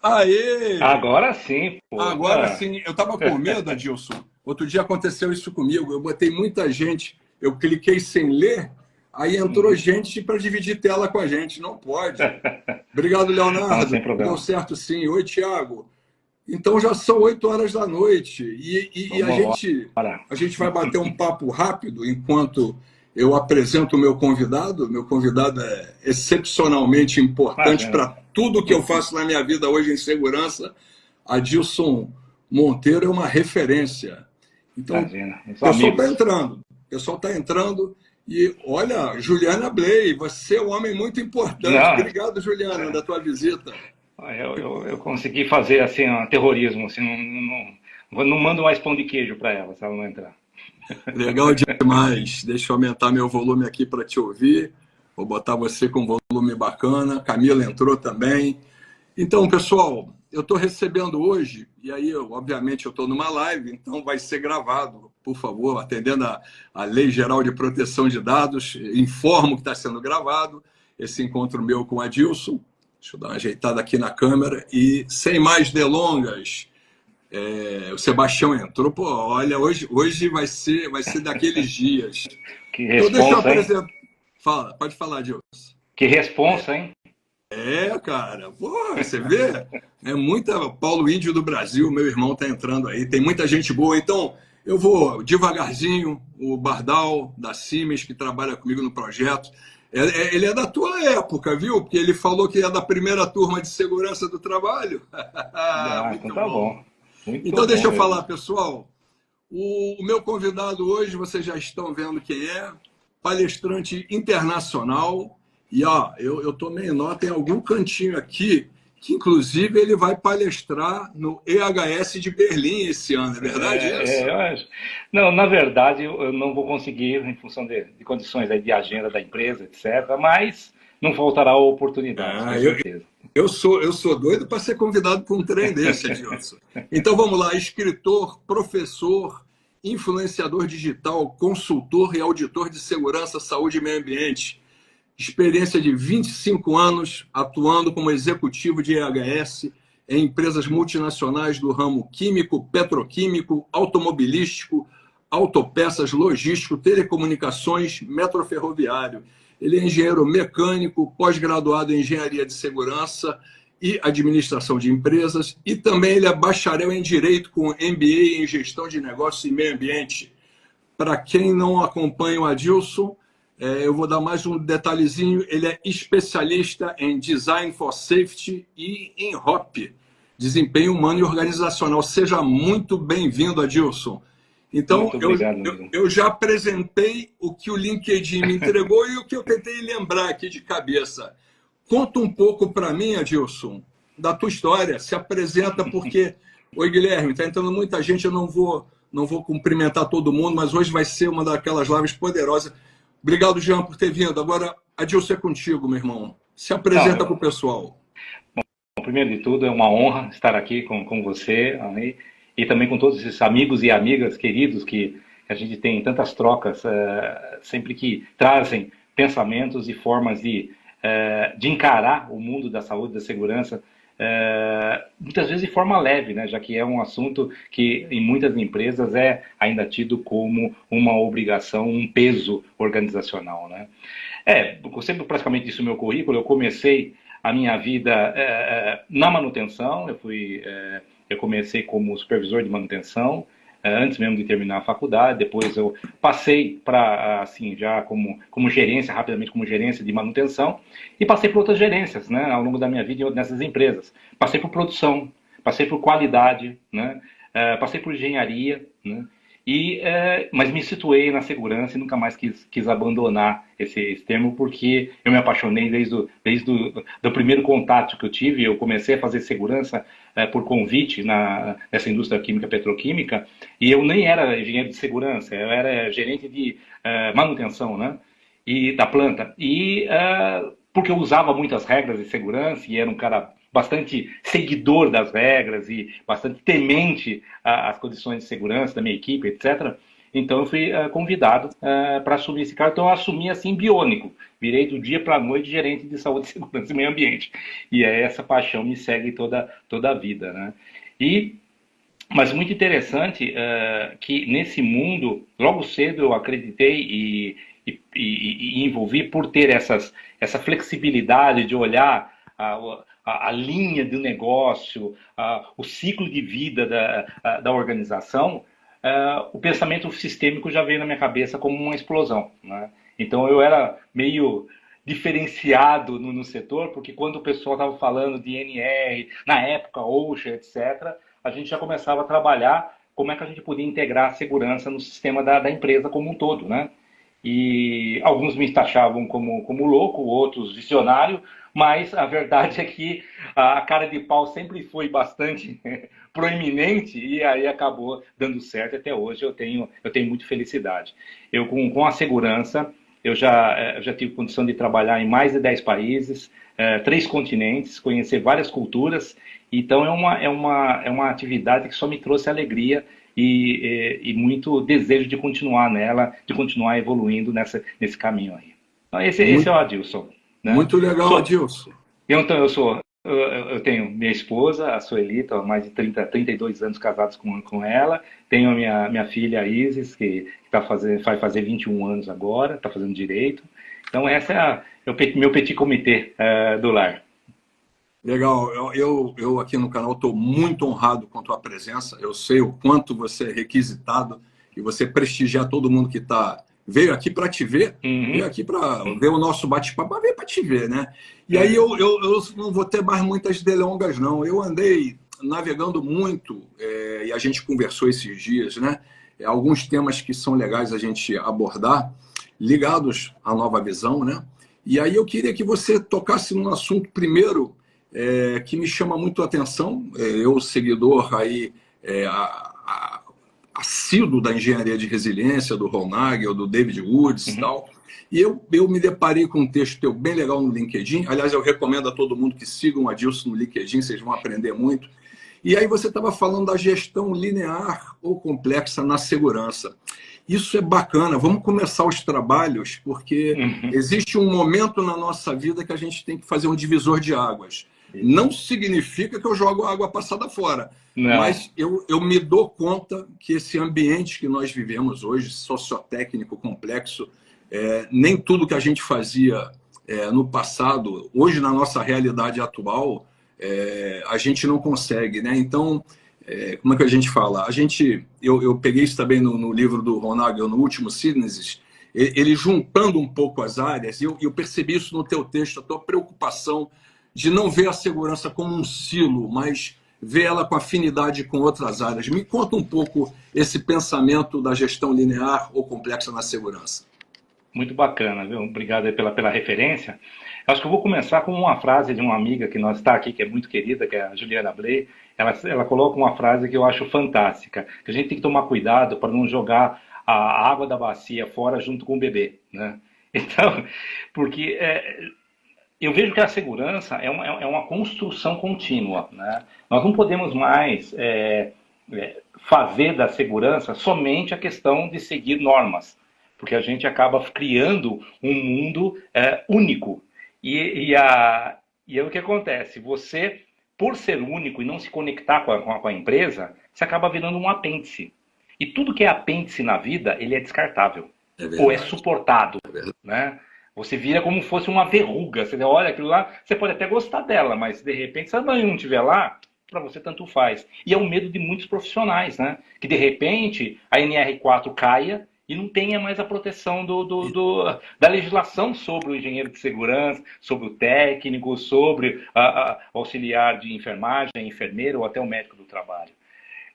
Aê! Agora sim, pô. Agora sim, eu estava com medo, Adilson. Outro dia aconteceu isso comigo. Eu botei muita gente, eu cliquei sem ler, aí entrou Uhum. gente para dividir tela com a gente. Não pode. Obrigado, Não, Leonardo. sem Deu problema. certo sim. Oi, Tiago. Então já são 8 horas da noite e a Vamos gente, embora. a gente vai bater um papo rápido enquanto eu apresento o meu convidado. Meu convidado é excepcionalmente importante Imagina. para tudo que eu faço na minha vida hoje em segurança. Adilson Monteiro é uma referência. Então, o Imagina. Os pessoal está amigos. entrando. O pessoal está entrando. E olha, Juliana Bley, você é um homem muito importante. Não, Obrigado, Juliana, da tua visita. eu consegui fazer assim, um terrorismo. Assim, não mando mais pão de queijo para ela, se ela não entrar. Legal demais. Deixa eu aumentar meu volume aqui para te ouvir. Vou botar você com volume bacana. Camila entrou também. Então, pessoal, eu estou recebendo hoje, e aí, obviamente, eu estou numa live, então vai ser gravado, por favor, atendendo a Lei Geral de Proteção de Dados, informo que está sendo gravado esse encontro meu com a Adilson. Deixa eu dar uma ajeitada aqui na câmera. E, sem mais delongas, o Sebastião entrou. Pô, olha, hoje vai ser daqueles dias. Que Então, deixa eu responsa, hein? apresentar. Fala, pode falar, Adilson. Que responsa, hein? Cara, pô, você vê, é muita Paulo Índio do Brasil, meu irmão tá entrando aí, tem muita gente boa, então eu vou devagarzinho, o Bardal da Siemens, que trabalha comigo no projeto, ele é da tua época, viu? Porque ele falou que é da primeira turma de segurança do trabalho. Ah, então Muito tá bom. bom. Muito Então bom deixa eu mesmo. falar, pessoal, o meu convidado hoje, vocês já estão vendo quem é, palestrante internacional. E ó, eu tomei nota em algum cantinho aqui, que inclusive ele vai palestrar no EHS de Berlim esse ano, é verdade isso? Eu acho. Não, na verdade, eu não vou conseguir, em função de condições aí de agenda da empresa, etc. Mas não faltará oportunidades, com Ah, eu, certeza. eu sou doido para ser convidado para um trem desse, Edilson. Então vamos lá, escritor, professor, influenciador digital, consultor e auditor de segurança, saúde e meio ambiente. Experiência de 25 anos atuando como executivo de EHS em empresas multinacionais do ramo químico, petroquímico, automobilístico, autopeças, logístico, telecomunicações, metroferroviário. Ele é engenheiro mecânico, pós-graduado em engenharia de segurança e administração de empresas, e também ele é bacharel em direito com MBA em gestão de negócios e meio ambiente. Para quem não acompanha o Adilson, eu vou dar mais um detalhezinho. Ele é especialista em Design for Safety e em HOP, Desempenho Humano e Organizacional. Seja muito bem-vindo, Adilson. Então, Muito eu, obrigado, eu, amigo. eu já apresentei o que o LinkedIn me entregou e o que eu tentei lembrar aqui de cabeça. Conta um pouco para mim, Adilson, da tua história. Se apresenta porque... Oi, Guilherme, está entrando muita gente, eu não vou cumprimentar todo mundo, mas hoje vai ser uma daquelas lives poderosas. Obrigado, Jean, por ter vindo. Agora, Adilson, é contigo, meu irmão. Se Não, apresenta para o pessoal. primeiro de tudo, é uma honra estar aqui com você, aí, e também com todos esses amigos e amigas queridos que a gente tem tantas trocas, sempre que trazem pensamentos e formas de encarar o mundo da saúde, da segurança, muitas vezes de forma leve, né, já que é um assunto que em muitas empresas é ainda tido como uma obrigação, um peso organizacional, né? Eu sempre praticamente isso no meu currículo. Eu comecei a minha vida na manutenção. Eu comecei como supervisor de manutenção, antes mesmo de terminar a faculdade. Depois eu passei para, assim, já como gerência, rapidamente como gerência de manutenção, e passei por outras gerências, né, ao longo da minha vida nessas empresas. Passei por produção, passei por qualidade, né, passei por engenharia, né, mas me situei na segurança e nunca mais quis abandonar esse termo, porque eu me apaixonei desde o primeiro contato que eu tive. Eu comecei a fazer segurança por convite nessa indústria química petroquímica, e eu nem era engenheiro de segurança, eu era gerente de manutenção, né, e da planta. Porque eu usava muitas regras de segurança e era um cara bastante seguidor das regras e bastante temente às condições de segurança da minha equipe, etc. Então eu fui convidado para assumir esse cargo. Então eu assumi assim biônico. Virei do dia para a noite gerente de saúde, segurança e meio ambiente. E essa paixão me segue toda a vida, né? Mas muito interessante que nesse mundo, logo cedo eu acreditei e envolvi por ter essa flexibilidade de olhar a linha do negócio, o ciclo de vida da organização. O pensamento sistêmico já veio na minha cabeça como uma explosão, né? Então eu era meio diferenciado no setor, porque quando o pessoal estava falando de NR, na época OSHA, etc., a gente já começava a trabalhar como é que a gente podia integrar a segurança no sistema da empresa como um todo, né? E alguns me taxavam como louco, outros visionário, mas a verdade é que a cara de pau sempre foi bastante proeminente e aí acabou dando certo. Até hoje eu tenho muita felicidade. Eu, com a segurança, eu já tive condição de trabalhar em mais de 10 países, 3 continentes, conhecer várias culturas. Então é uma atividade que só me trouxe alegria e muito desejo de continuar nela, de continuar evoluindo nesse caminho aí. Então esse é o Adilson, né? Muito legal, Adilson. Então eu tenho minha esposa, a Sueli, há mais de 32 anos casados com ela. Tenho a minha filha, a Isis, que vai fazer 21 anos agora, está fazendo direito. Então essa é o meu petit comitê do lar. Legal. Eu aqui no canal estou muito honrado com a tua presença. Eu sei o quanto você é requisitado e você prestigiar todo mundo que veio aqui para te ver, veio aqui para ver o nosso bate-papo, mas veio para te ver, né? E aí eu não vou ter mais muitas delongas, não. Eu andei navegando muito e a gente conversou esses dias, né? Alguns temas que são legais a gente abordar, ligados à nova visão, né? E aí eu queria que você tocasse num assunto primeiro que me chama muito a atenção. Eu, seguidor aí, assíduo da engenharia de resiliência, do Ron Nagel, do David Woods e tal. E eu me deparei com um texto teu bem legal no LinkedIn. Aliás, eu recomendo a todo mundo que sigam o Adilson no LinkedIn, vocês vão aprender muito. E aí você estava falando da gestão linear ou complexa na segurança. Isso é bacana. Vamos começar os trabalhos, porque existe um momento na nossa vida que a gente tem que fazer um divisor de águas. Não significa que eu jogo água passada fora. Não. Mas eu me dou conta que esse ambiente que nós vivemos hoje, sociotécnico, complexo, nem tudo que a gente fazia no passado, hoje na nossa realidade atual, a gente não consegue, né? Então, como é que a gente fala? Eu peguei isso também no livro do Ron Nagel, no último Sínesis, ele juntando um pouco as áreas, e eu percebi isso no teu texto, a tua preocupação de não ver a segurança como um silo, mas ver ela com afinidade com outras áreas. Me conta um pouco esse pensamento da gestão linear ou complexa na segurança. Muito bacana, viu? Obrigado aí pela referência. Acho que eu vou começar com uma frase de uma amiga que nós está aqui, que é muito querida, que é a Juliana Bley. Ela coloca uma frase que eu acho fantástica, que a gente tem que tomar cuidado para não jogar a água da bacia fora junto com o bebê, né? Então, porque eu vejo que a segurança é uma construção contínua, né? Nós não podemos mais fazer da segurança somente a questão de seguir normas, porque a gente acaba criando um mundo único. E aí o que acontece? Você, por ser único e não se conectar com a empresa, você acaba virando um apêndice. E tudo que é apêndice na vida, ele é descartável. Ou é suportado, né? Você vira como se fosse uma verruga. Você olha aquilo lá, você pode até gostar dela, mas de repente, se a mãe não estiver lá, para você tanto faz. E é o medo de muitos profissionais, né? Que de repente a NR4 caia e não tenha mais a proteção da legislação sobre o engenheiro de segurança, sobre o técnico, sobre o auxiliar de enfermagem, enfermeiro ou até o médico do trabalho.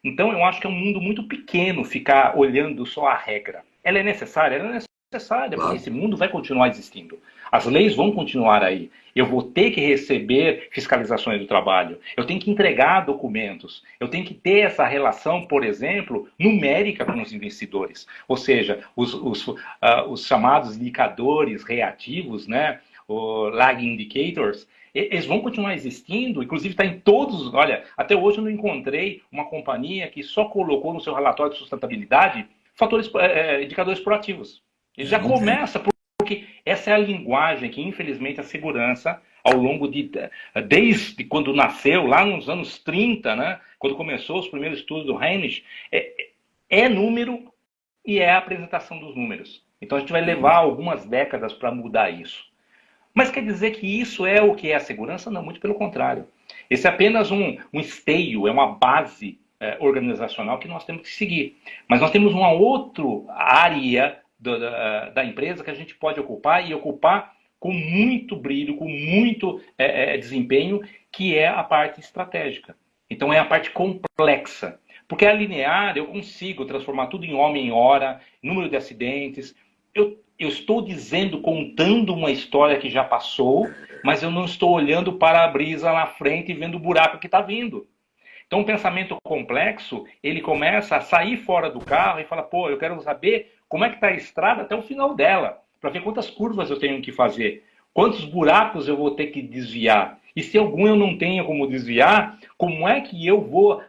Então eu acho que é um mundo muito pequeno ficar olhando só a regra. Ela é necessária? Ela é necessária, porque esse mundo vai continuar existindo. As leis vão continuar aí. Eu vou ter que receber fiscalizações do trabalho. Eu tenho que entregar documentos. Eu tenho que ter essa relação, por exemplo, numérica com os investidores. Ou seja, os chamados indicadores reativos, né? O lag indicators, eles vão continuar existindo, inclusive está em todos. Olha, até hoje eu não encontrei uma companhia que só colocou no seu relatório de sustentabilidade fatores, indicadores proativos. Ele já começa porque essa é a linguagem que, infelizmente, a segurança, ao longo desde quando nasceu, lá nos anos 30, né, quando começou os primeiros estudos do Heinrich, é número e é a apresentação dos números. Então a gente vai levar algumas décadas para mudar isso. Mas quer dizer que isso é o que é a segurança? Não, muito pelo contrário. Esse é apenas um esteio, é uma base organizacional que nós temos que seguir. Mas nós temos uma outra área da empresa que a gente pode ocupar e ocupar com muito brilho, com muito desempenho, que é a parte estratégica. Então é a parte complexa. Porque a linear eu consigo transformar tudo em hora em hora, número de acidentes. Eu estou dizendo, contando uma história que já passou, mas eu não estou olhando para a brisa lá na frente e vendo o buraco que está vindo. Então, o pensamento complexo, ele começa a sair fora do carro e fala, pô, eu quero saber como é que está a estrada até o final dela, para ver quantas curvas eu tenho que fazer, quantos buracos eu vou ter que desviar. E se algum eu não tenho como desviar, como é que eu vou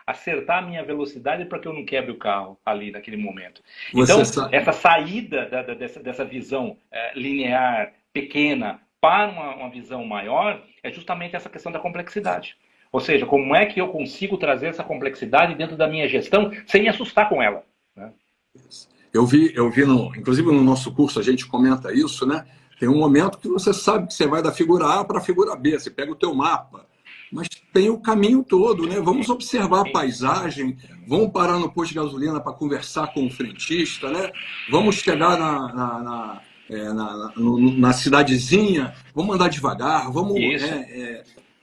acertar a minha velocidade para que eu não quebre o carro ali naquele momento. Então, essa saída dessa visão linear, pequena, para uma visão maior, é justamente essa questão da complexidade. Ou seja, como é que eu consigo trazer essa complexidade dentro da minha gestão sem me assustar com ela, né? Eu vi inclusive no nosso curso a gente comenta isso, né? Tem um momento que você sabe que você vai da figura A para a figura B, você pega o teu mapa, mas tem o caminho todo, né? Vamos observar a paisagem, vamos parar no posto de gasolina para conversar com o frentista, né? Vamos chegar na cidadezinha, vamos andar devagar, vamos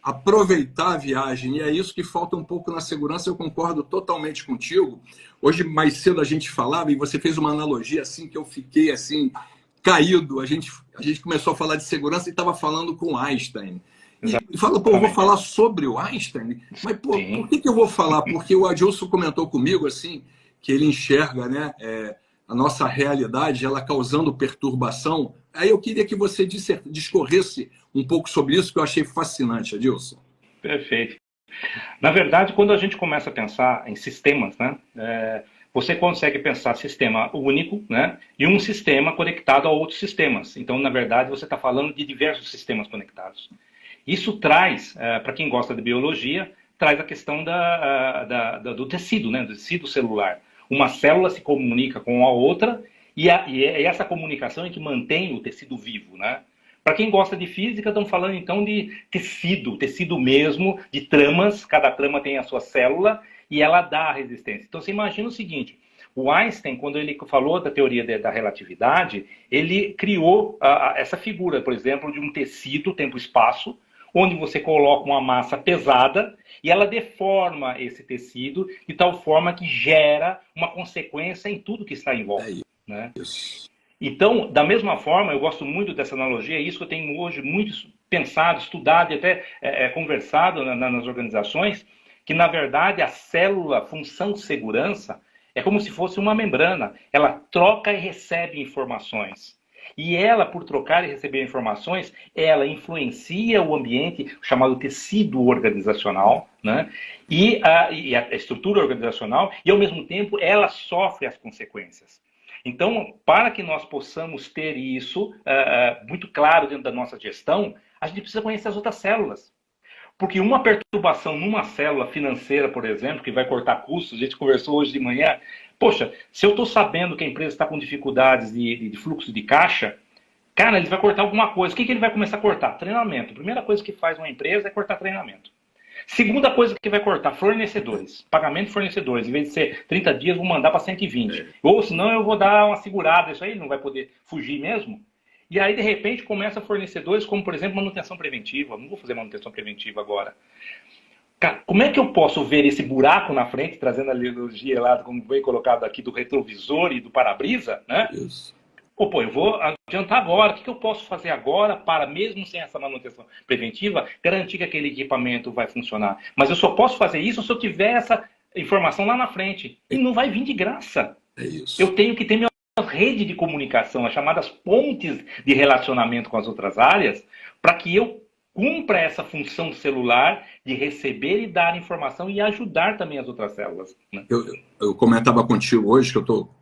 aproveitar a viagem. E é isso que falta um pouco na segurança, eu concordo totalmente contigo. Hoje, mais cedo, a gente falava, e você fez uma analogia assim, que eu fiquei assim, caído. A gente começou a falar de segurança e estava falando com Einstein. E fala, pô, eu vou falar sobre o Einstein? Mas, pô, por que eu vou falar? Porque o Adilson comentou comigo, assim, que ele enxerga, né, a nossa realidade, ela causando perturbação. Aí eu queria que você discorresse um pouco sobre isso, que eu achei fascinante, Adilson. Perfeito. Na verdade, quando a gente começa a pensar em sistemas, né, você consegue pensar sistema único, né, e um sistema conectado a outros sistemas. Então, na verdade, você está falando de diversos sistemas conectados. Isso traz, para quem gosta de biologia, traz a questão do tecido, né, do tecido celular. Uma célula se comunica com a outra e essa comunicação é que mantém o tecido vivo, né? Para quem gosta de física, estão falando então de tecido mesmo, de tramas, cada trama tem a sua célula e ela dá a resistência. Então você imagina o seguinte, o Einstein, quando ele falou da teoria da relatividade, ele criou essa figura, por exemplo, de um tecido, tempo-espaço, onde você coloca uma massa pesada e ela deforma esse tecido de tal forma que gera uma consequência em tudo que está em volta, né? Então, da mesma forma, eu gosto muito dessa analogia, é isso que eu tenho hoje muito pensado, estudado e até conversado nas organizações, que na verdade a célula, função segurança, é como se fosse uma membrana, ela troca e recebe informações. E ela, por trocar e receber informações, ela influencia o ambiente, chamado tecido organizacional, né? e a estrutura organizacional, e ao mesmo tempo ela sofre as consequências. Então, para que nós possamos ter isso muito claro dentro da nossa gestão, a gente precisa conhecer as outras células. Porque uma perturbação numa célula financeira, por exemplo, que vai cortar custos, a gente conversou hoje de manhã, poxa, se eu estou sabendo que a empresa está com dificuldades de fluxo de caixa, cara, ele vai cortar alguma coisa. O que ele vai começar a cortar? Treinamento. A primeira coisa que faz uma empresa é cortar treinamento. Segunda coisa que vai cortar, fornecedores. Pagamento de fornecedores. Em vez de ser 30 dias, vou mandar para 120. Ou senão eu vou dar uma segurada. Isso aí não vai poder fugir mesmo. E aí, de repente, começa fornecedores como, por exemplo, manutenção preventiva. Não vou fazer manutenção preventiva agora. Cara, como é que eu posso ver esse buraco na frente, trazendo a analogia lá, como foi colocado aqui, do retrovisor e do para-brisa, né? Isso. Pô, eu vou adiantar agora. O que eu posso fazer agora para, mesmo sem essa manutenção preventiva, garantir que aquele equipamento vai funcionar? Mas eu só posso fazer isso se eu tiver essa informação lá na frente. E não vai vir de graça. É isso. Eu tenho que ter minha rede de comunicação, as chamadas pontes de relacionamento com as outras áreas, para que eu cumpra essa função celular de receber e dar informação e ajudar também as outras células, né? Eu comentava contigo hoje, que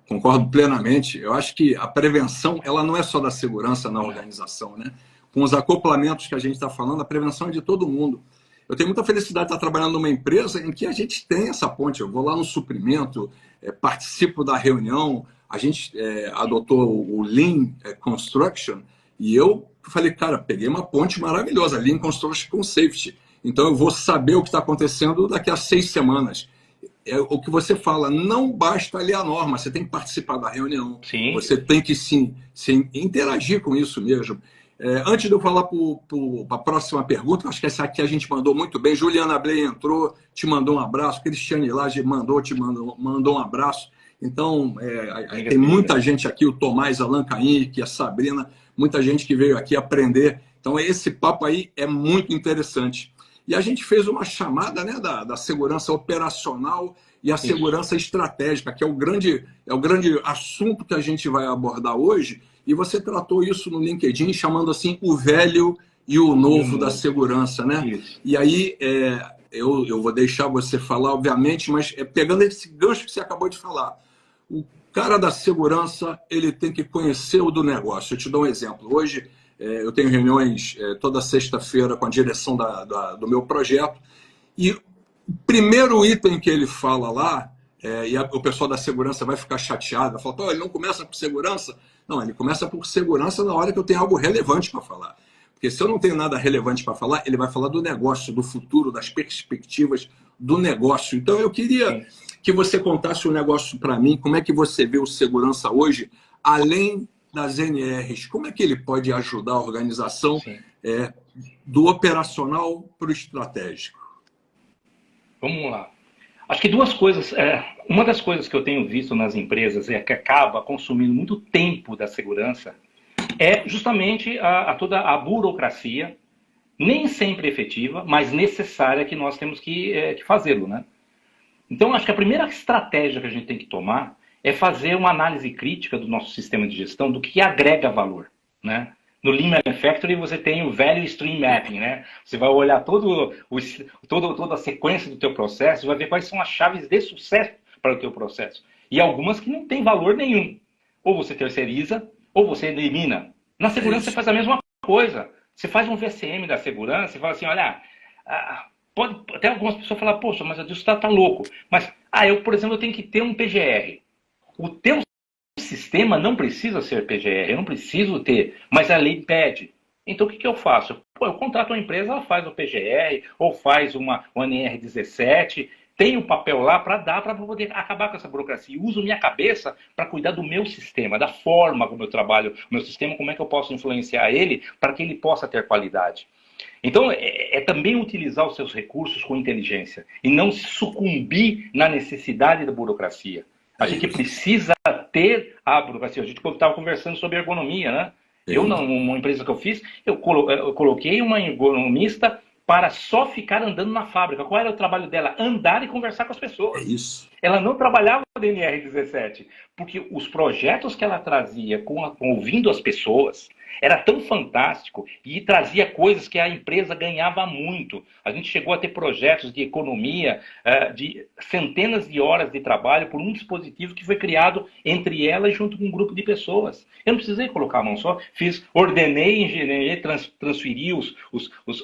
concordo plenamente, eu acho que a prevenção ela não é só da segurança na organização, né? Com os acoplamentos que a gente está falando, a prevenção é de todo mundo. Eu tenho muita felicidade de estar trabalhando numa empresa em que a gente tem essa ponte. Eu vou lá no suprimento, participo da reunião, a gente adotou o Lean Construction e eu falei, cara, peguei uma ponte maravilhosa, Lean Construction com Safety. Então eu vou saber o que está acontecendo daqui a 6 semanas. É o que você fala, não basta ler a norma, você tem que participar da reunião, Sim. você tem que sim interagir com isso mesmo. Antes de eu falar para a próxima pergunta, acho que essa aqui a gente mandou muito bem. Juliana Bley entrou, te mandou um abraço. Cristiane Lage mandou um abraço. Então, tem muita gente aqui, o Tomás Alan Caim, a Sabrina, muita gente que veio aqui aprender. Então, esse papo aí é muito interessante. E a gente fez uma chamada, né, da segurança operacional e a segurança estratégica, que é o grande assunto que a gente vai abordar hoje. E você tratou isso no LinkedIn, chamando assim o velho e o novo da segurança, né? Isso. E aí, eu vou deixar você falar, obviamente, mas pegando esse gancho que você acabou de falar, o cara da segurança, ele tem que conhecer o do negócio. Eu te dou um exemplo. Hoje, eu tenho reuniões toda sexta-feira com a direção do meu projeto, e o primeiro item que ele fala lá, e o pessoal da segurança vai ficar chateado, fala, pô, ele não começa por segurança? Não, ele começa por segurança na hora que eu tenho algo relevante para falar. Porque se eu não tenho nada relevante para falar, ele vai falar do negócio, do futuro, das perspectivas do negócio. Então eu queria que você contasse um negócio para mim, como é que você vê o segurança hoje, além das NRs, como é que ele pode ajudar a organização do operacional para o estratégico? Vamos lá. Acho que duas coisas. Uma das coisas que eu tenho visto nas empresas que acaba consumindo muito tempo da segurança é justamente toda a burocracia, nem sempre efetiva, mas necessária, que nós temos que fazê-lo, né? Então, acho que a primeira estratégia que a gente tem que tomar é fazer uma análise crítica do nosso sistema de gestão, do que agrega valor, né? No Lean Manufacturing você tem o Value Stream Mapping, né? Você vai olhar toda a sequência do teu processo, vai ver quais são as chaves de sucesso para o teu processo. E algumas que não têm valor nenhum. Ou você terceiriza, ou você elimina. Na segurança você faz a mesma coisa. Você faz um VCM da segurança e fala assim, olha, pode até algumas pessoas falar, poxa, mas você tá louco. Mas, eu, por exemplo, eu tenho que ter um PGR. O teu sistema não precisa ser PGR, eu não preciso ter, mas a lei pede. Então o que eu faço? Eu contrato uma empresa, ela faz o PGR, ou faz uma NR17, tem o papel lá para dar, para poder acabar com essa burocracia. E uso minha cabeça para cuidar do meu sistema, da forma como eu trabalho o meu sistema, como é que eu posso influenciar ele para que ele possa ter qualidade. Então, também utilizar os seus recursos com inteligência e não sucumbir na necessidade da burocracia. A gente precisa ter a burocracia. A gente estava conversando sobre ergonomia, né? Numa empresa que eu fiz, eu coloquei uma ergonomista para só ficar andando na fábrica. Qual era o trabalho dela? Andar e conversar com as pessoas. Isso. Ela não trabalhava no NR17, porque os projetos que ela trazia ouvindo as pessoas era tão fantástico e trazia coisas que a empresa ganhava muito. A gente chegou a ter projetos de economia de centenas de horas de trabalho por um dispositivo que foi criado entre elas junto com um grupo de pessoas. Eu não precisei colocar a mão só, ordenei engenharia, transferi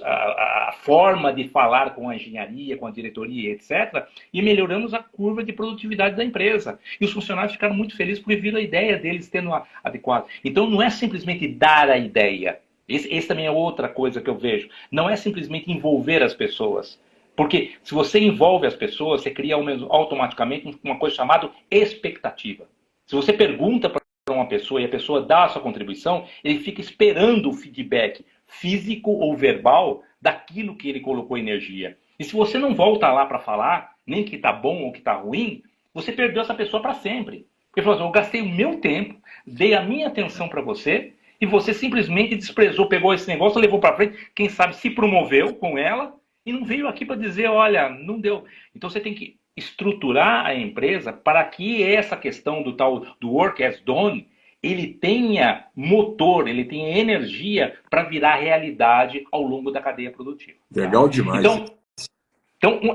a forma de falar com a engenharia, com a diretoria, etc. E melhoramos a curva de produtividade da empresa. E os funcionários ficaram muito felizes porque viram a ideia deles tendo adequado. Então não é simplesmente dar a ideia. Esse também é outra coisa que eu vejo. Não é simplesmente envolver as pessoas. Porque se você envolve as pessoas, você cria automaticamente uma coisa chamada expectativa. Se você pergunta para uma pessoa e a pessoa dá a sua contribuição, ele fica esperando o feedback físico ou verbal daquilo que ele colocou energia. E se você não volta lá para falar, nem que está bom ou que está ruim, você perdeu essa pessoa para sempre. Porque falou assim, eu gastei o meu tempo, dei a minha atenção para você, e você simplesmente desprezou, pegou esse negócio, levou para frente, quem sabe se promoveu com ela, e não veio aqui para dizer, olha, não deu. Então você tem que estruturar a empresa para que essa questão do work as done, ele tenha motor, ele tenha energia para virar realidade ao longo da cadeia produtiva. Legal demais. Então,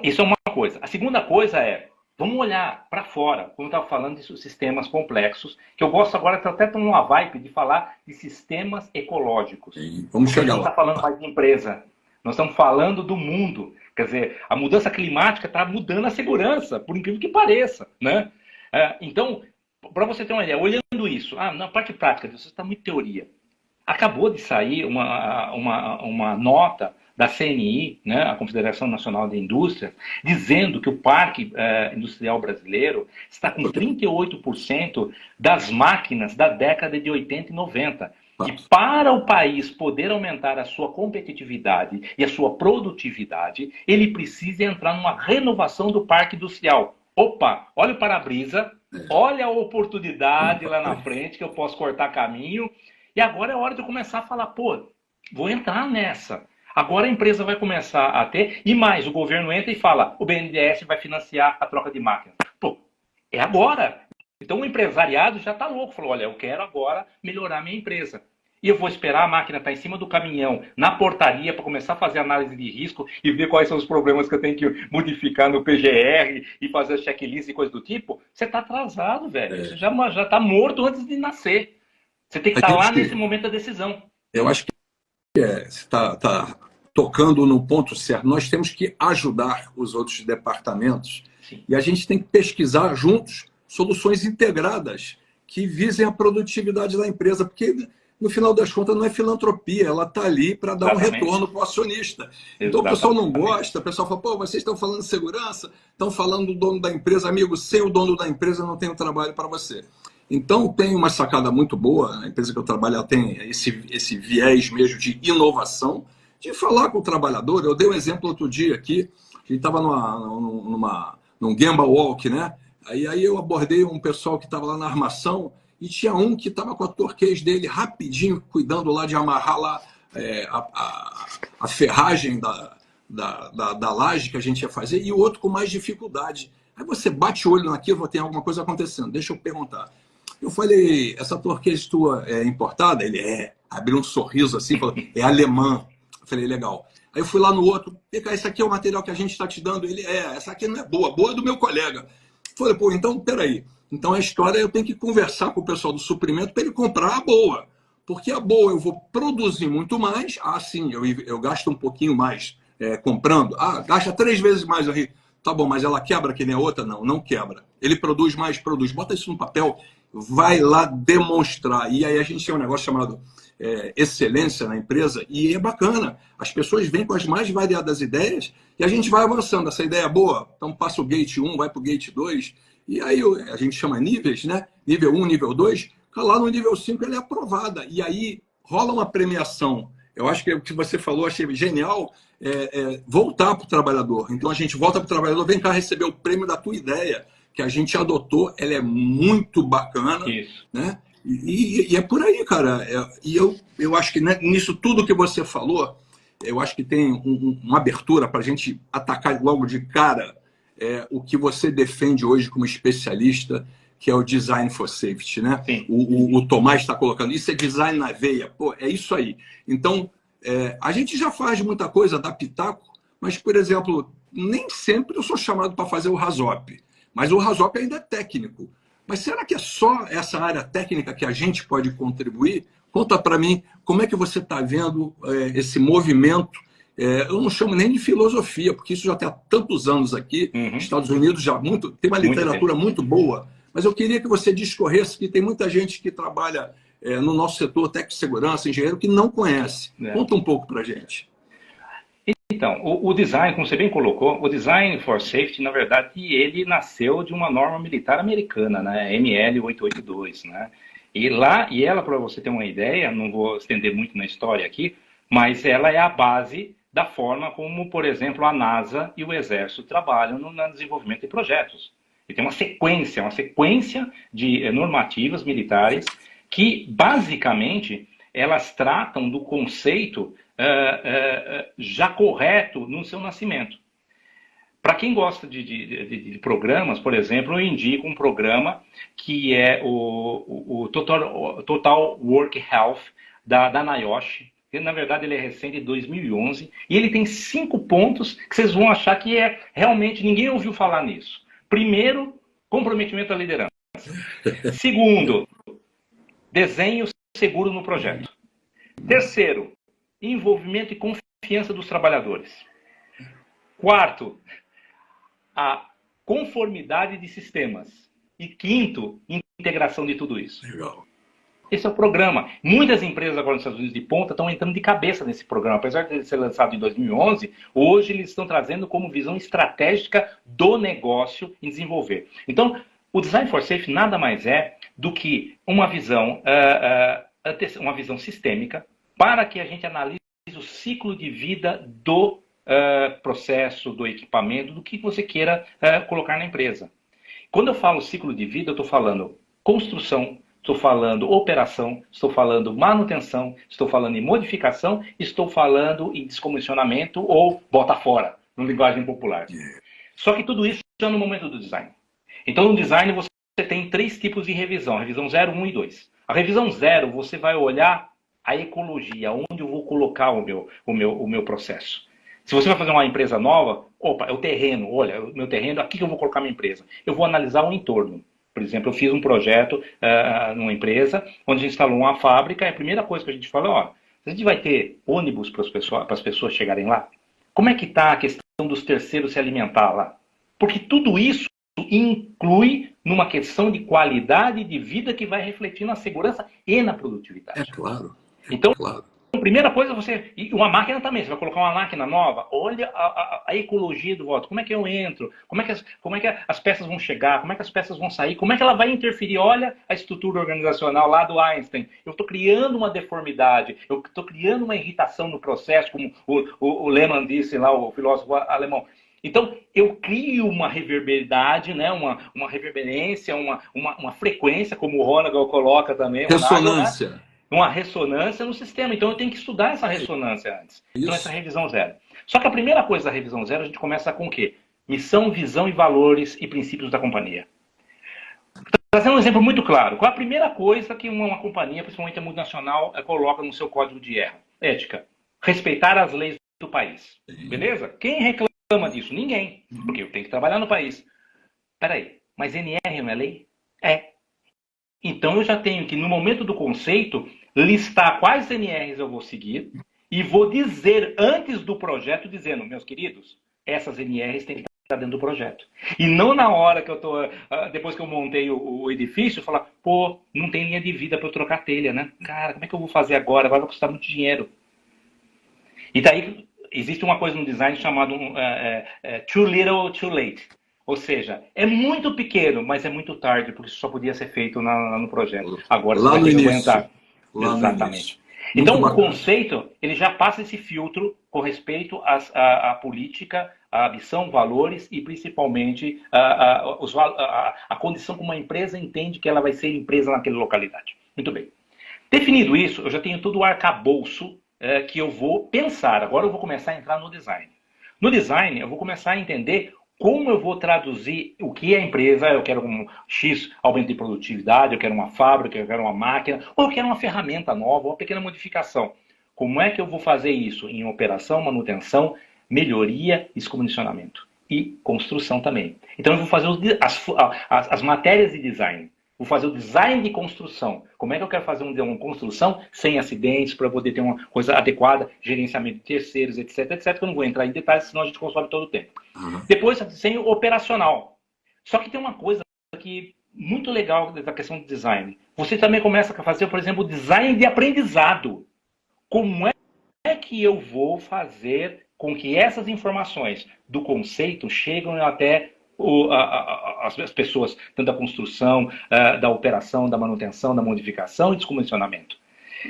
isso é uma coisa. A segunda coisa é, vamos olhar para fora, como eu estava falando de sistemas complexos, que eu gosto agora, até estou numa vibe de falar de sistemas ecológicos. Vamos chegar lá. A gente não está falando mais de empresa, nós estamos falando do mundo. Quer dizer, a mudança climática está mudando a segurança, por incrível que pareça, né? Então, para você ter uma ideia, olhando isso, na parte prática, isso está muito teoria. Acabou de sair uma nota da CNI, né, a Confederação Nacional de Indústria, dizendo que o parque industrial brasileiro está com 38% das máquinas da década de 80 e 90. E para o país poder aumentar a sua competitividade e a sua produtividade, ele precisa entrar numa renovação do parque industrial. Opa, olha o para-brisa, olha a oportunidade lá na frente que eu posso cortar caminho. E agora é hora de eu começar a falar, pô, vou entrar nessa. Agora a empresa vai começar a ter, e mais, o governo entra e fala, o BNDES vai financiar a troca de máquinas. Pô, é agora. Então o empresariado já está louco, falou, olha, eu quero agora melhorar minha empresa. E eu vou esperar a máquina estar em cima do caminhão, na portaria, para começar a fazer análise de risco e ver quais são os problemas que eu tenho que modificar no PGR e fazer checklist e coisa do tipo. Você está atrasado, velho. Você já está morto antes de nascer. Você tem que estar lá nesse momento da decisão. Eu acho que você está tocando no ponto certo. Nós temos que ajudar os outros departamentos. Sim. E a gente tem que pesquisar juntos soluções integradas que visem a produtividade da empresa, porque no final das contas não é filantropia, ela está ali para dar um retorno para o acionista. Então o pessoal não gosta, o pessoal fala, pô, vocês estão falando de segurança, estão falando do dono da empresa, amigo, sem o dono da empresa não tem trabalho para você. Então tem uma sacada muito boa, a empresa que eu trabalho ela tem esse viés mesmo de inovação, de falar com o trabalhador. Eu dei um exemplo outro dia aqui, a gente estava num Gemba Walk, né? Aí eu abordei um pessoal que estava lá na armação, e tinha um que estava com a torquês dele rapidinho, cuidando lá de amarrar lá a ferragem da laje que a gente ia fazer, e o outro com mais dificuldade. Aí você bate o olho naquilo, tem alguma coisa acontecendo, deixa eu perguntar. Eu falei, essa torquês tua é importada? Ele abriu um sorriso assim, falou, é alemã. Eu falei, legal. Aí eu fui lá no outro, esse aqui é o material que a gente está te dando. Ele, essa aqui não é boa, boa é do meu colega. Eu falei, pô, então, peraí. Então a história, eu tenho que conversar com o pessoal do suprimento para ele comprar a boa. Porque a boa eu vou produzir muito mais. Sim, eu gasto um pouquinho mais comprando. Gasta 3 vezes mais. Tá bom, mas ela quebra que nem a outra? Não, não quebra. Ele produz mais, produz. Bota isso no papel, vai lá demonstrar. E aí a gente tem um negócio chamado excelência na empresa, e é bacana. As pessoas vêm com as mais variadas ideias e a gente vai avançando. Essa ideia é boa, então passa o gate 1, vai para o gate 2, e aí a gente chama níveis, né? Nível 1, nível 2, lá no nível 5 ela é aprovada. E aí rola uma premiação. Eu acho que o que você falou, achei genial, voltar para o trabalhador. Então a gente volta para o trabalhador, vem cá receber o prêmio da tua ideia, que a gente adotou, ela é muito bacana. Isso. Né? E é por aí, cara. E eu acho que nisso tudo que você falou, eu acho que tem uma abertura para a gente atacar logo de cara o que você defende hoje como especialista, que é o Design for Safety, né? O Tomás está colocando, isso é design na veia. Pô, é isso aí. Então, a gente já faz muita coisa, dá pitaco, mas, por exemplo, nem sempre eu sou chamado para fazer o RASOP. Mas o RASOP ainda é técnico. Mas será que é só essa área técnica que a gente pode contribuir? Conta para mim, como é que você está vendo esse movimento? Eu não chamo nem de filosofia, porque isso já tem há tantos anos aqui. Estados Unidos já tem uma literatura muito boa. Mas eu queria que você discorresse, que tem muita gente que trabalha no nosso setor técnico de segurança, engenheiro, que não conhece. Conta um pouco para a gente. Então, o design, como você bem colocou, o Design for Safety, na verdade, ele nasceu de uma norma militar americana, né? ML 882, né? E ela, para você ter uma ideia, não vou estender muito na história aqui, mas ela é a base da forma como, por exemplo, a NASA e o Exército trabalham no desenvolvimento de projetos. E tem uma sequência de normativas militares que, basicamente, elas tratam do conceito já correto no seu nascimento. Para quem gosta de programas, por exemplo, eu indico um programa que é o Total Work Health da NIOSH. Na verdade, ele é recente, de 2011, e ele tem 5 pontos que vocês vão achar que realmente ninguém ouviu falar nisso. Primeiro, comprometimento da liderança. Segundo, desenho seguro no projeto. Terceiro, envolvimento e confiança dos trabalhadores. Quarto, a conformidade de sistemas. E quinto, integração de tudo isso. Legal. Esse é o programa. Muitas empresas agora nos Estados Unidos de ponta estão entrando de cabeça nesse programa. Apesar de ele ser lançado em 2011, hoje eles estão trazendo como visão estratégica do negócio em desenvolver. Então, o Design for Safe nada mais é do que uma visão sistêmica para que a gente analise o ciclo de vida do processo, do equipamento, do que você queira colocar na empresa. Quando eu falo ciclo de vida, eu estou falando construção, estou falando operação, estou falando manutenção, estou falando em modificação, estou falando em descomissionamento ou bota fora, no linguagem popular. Só que tudo isso já no momento do design. Então, no design, você tem 3 tipos de revisão. A revisão 0, 1 e 2. A revisão 0, você vai olhar a ecologia, onde eu vou colocar o meu processo. Se você vai fazer uma empresa nova, é o terreno. Olha, o meu terreno, aqui que eu vou colocar minha empresa. Eu vou analisar o entorno. Por exemplo, eu fiz um projeto numa empresa, onde a gente instalou uma fábrica, e a primeira coisa que a gente falou, a gente vai ter ônibus para as pessoas chegarem lá? Como é que está a questão dos terceiros se alimentar lá? Porque tudo isso inclui numa questão de qualidade de vida que vai refletir na segurança e na produtividade. É claro. Então, claro. A primeira coisa e uma máquina também, você vai colocar uma máquina nova, olha a ecologia do voto, como é que eu entro, como é que as peças vão chegar, como é que as peças vão sair, como é que ela vai interferir, olha a estrutura organizacional lá do Einstein, eu estou criando uma deformidade, eu estou criando uma irritação no processo, como o Lehmann disse lá, o filósofo alemão. Então, eu crio uma reverberidade, né? uma reverberência, uma frequência, como o Honegal coloca também. Ressonância. Né? Uma ressonância no sistema. Então, eu tenho que estudar essa ressonância antes. Isso. Então, essa revisão 0. Só que a primeira coisa da revisão 0, a gente começa com o quê? Missão, visão e valores e princípios da companhia. Trazendo um exemplo muito claro. Qual é a primeira coisa que uma companhia, principalmente a multinacional, coloca no seu código de ética? Respeitar as leis do país. Beleza? Quem reclama disso? Ninguém. Porque eu tenho que trabalhar no país. Peraí, mas NR não é lei? É. Então eu já tenho que, no momento do conceito, listar quais NRs eu vou seguir e vou dizer antes do projeto, dizendo, meus queridos, essas NRs têm que estar dentro do projeto. E não na hora que eu estou, depois que eu montei o edifício, falar, pô, não tem linha de vida para eu trocar telha, né? Cara, como é que eu vou fazer agora? Agora vai custar muito dinheiro. E daí existe uma coisa no design chamada too little, too late. Ou seja, é muito pequeno, mas é muito tarde, porque isso só podia ser feito no projeto. Agora lá você vai ter que aguentar. Exatamente. Então, o conceito, ele já passa esse filtro com respeito à política, à missão, valores e, principalmente, a condição como a empresa entende que ela vai ser empresa naquela localidade. Muito bem. Definido isso, eu já tenho todo o arcabouço que eu vou pensar. Agora eu vou começar a entrar no design. No design, eu vou começar a entender como eu vou traduzir o que é a empresa. Eu quero um X aumento de produtividade, eu quero uma fábrica, eu quero uma máquina, ou eu quero uma ferramenta nova, uma pequena modificação. Como é que eu vou fazer isso em operação, manutenção, melhoria, descomissionamento e construção também? Então eu vou fazer as matérias de design. Vou fazer o design de construção. Como é que eu quero fazer uma construção sem acidentes, para poder ter uma coisa adequada, gerenciamento de terceiros, etc, etc, que eu não vou entrar em detalhes, senão a gente consome todo o tempo. Depois, desenho operacional. Só que tem uma coisa que muito legal da questão do design. Você também começa a fazer, por exemplo, design de aprendizado. Como é que eu vou fazer com que essas informações do conceito cheguem até as pessoas, tanto da construção, da operação, da manutenção, da modificação e descomissionamento.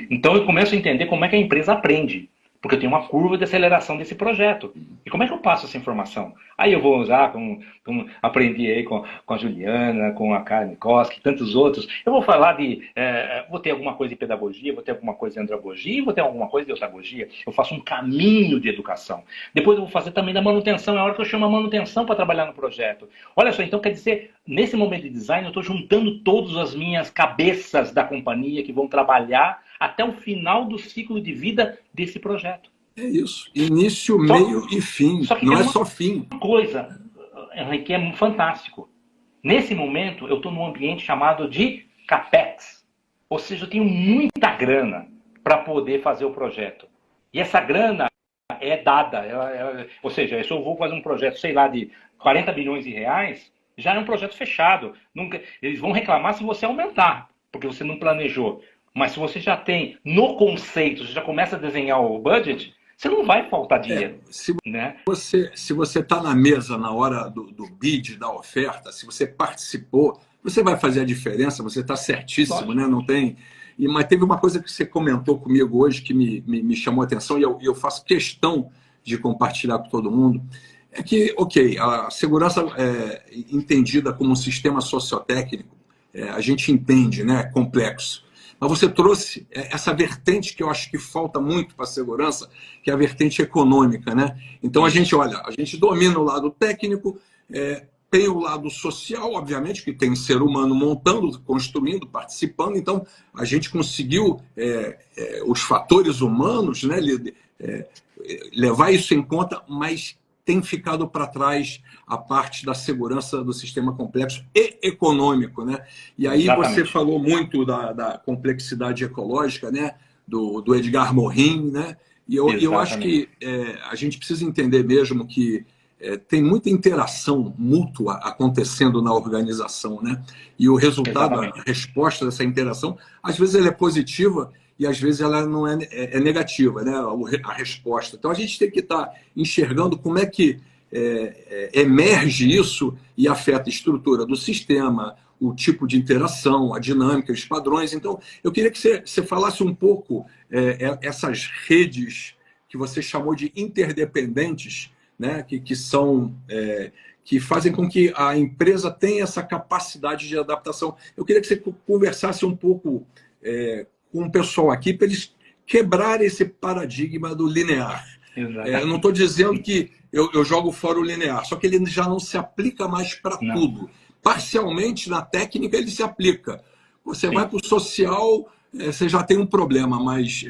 Então eu começo a entender como é que a empresa aprende. porque eu tenho uma curva de aceleração desse projeto. E como é que eu passo essa informação? Aí eu vou usar, como aprendi aí com a Juliana, com a Karen Koski, e tantos outros, eu vou falar vou ter alguma coisa de pedagogia, vou ter alguma coisa de andragogia, vou ter alguma coisa de otagogia. Eu faço um caminho de educação. Depois eu vou fazer também da manutenção, é a hora que eu chamo a manutenção para trabalhar no projeto. Olha só, então quer dizer, nesse momento de design, eu estou juntando todas as minhas cabeças da companhia que vão trabalhar até o final do ciclo de vida desse projeto. É isso. Início, meio e fim. Só que não tem é só fim. uma coisa, Henrique, é fantástico. Nesse momento, eu estou num ambiente chamado de CAPEX. Ou seja, eu tenho muita grana para poder fazer o projeto. E essa grana é dada. Ou seja, se eu vou fazer um projeto, sei lá, de 40 bilhões de reais, já é um projeto fechado. Eles vão reclamar se você aumentar, porque você não planejou. Mas se você já tem no conceito, você já começa a desenhar o budget, você não vai faltar dinheiro. Se você está na mesa na hora do bid, da oferta, se você participou, você vai fazer a diferença, você está certíssimo, né? Não tem. Mas teve uma coisa que você comentou comigo hoje que me chamou a atenção e eu faço questão de compartilhar com todo mundo. É que, ok, a segurança entendida como um sistema sociotécnico, a gente entende, né? É complexo. Mas você trouxe essa vertente que eu acho que falta muito para a segurança, que é a vertente econômica, né? Então a gente domina o lado técnico, tem o lado social, obviamente, que tem ser humano montando, construindo, participando. Então a gente conseguiu os fatores humanos, né, levar isso em conta, mas tem ficado para trás a parte da segurança do sistema complexo e econômico, né? E aí Exatamente. Você falou muito da complexidade ecológica, né? Do Edgar Morin, né? E eu acho que a gente precisa entender mesmo que tem muita interação mútua acontecendo na organização, né? E o resultado, Exatamente. A resposta dessa interação, às vezes ela é positiva e às vezes ela não é negativa, né? A resposta. Então a gente tem que estar enxergando como é que emerge isso e afeta a estrutura do sistema, o tipo de interação, a dinâmica, os padrões. Então eu queria que você falasse um pouco essas redes que você chamou de interdependentes, né? Que fazem com que a empresa tenha essa capacidade de adaptação. Eu queria que você conversasse um pouco com o pessoal aqui para eles quebrarem esse paradigma do linear. Eu não estou dizendo que eu jogo fora o linear, só que ele já não se aplica mais para tudo. Parcialmente, na técnica, ele se aplica. Você Sim. vai para o social, você já tem um problema, mas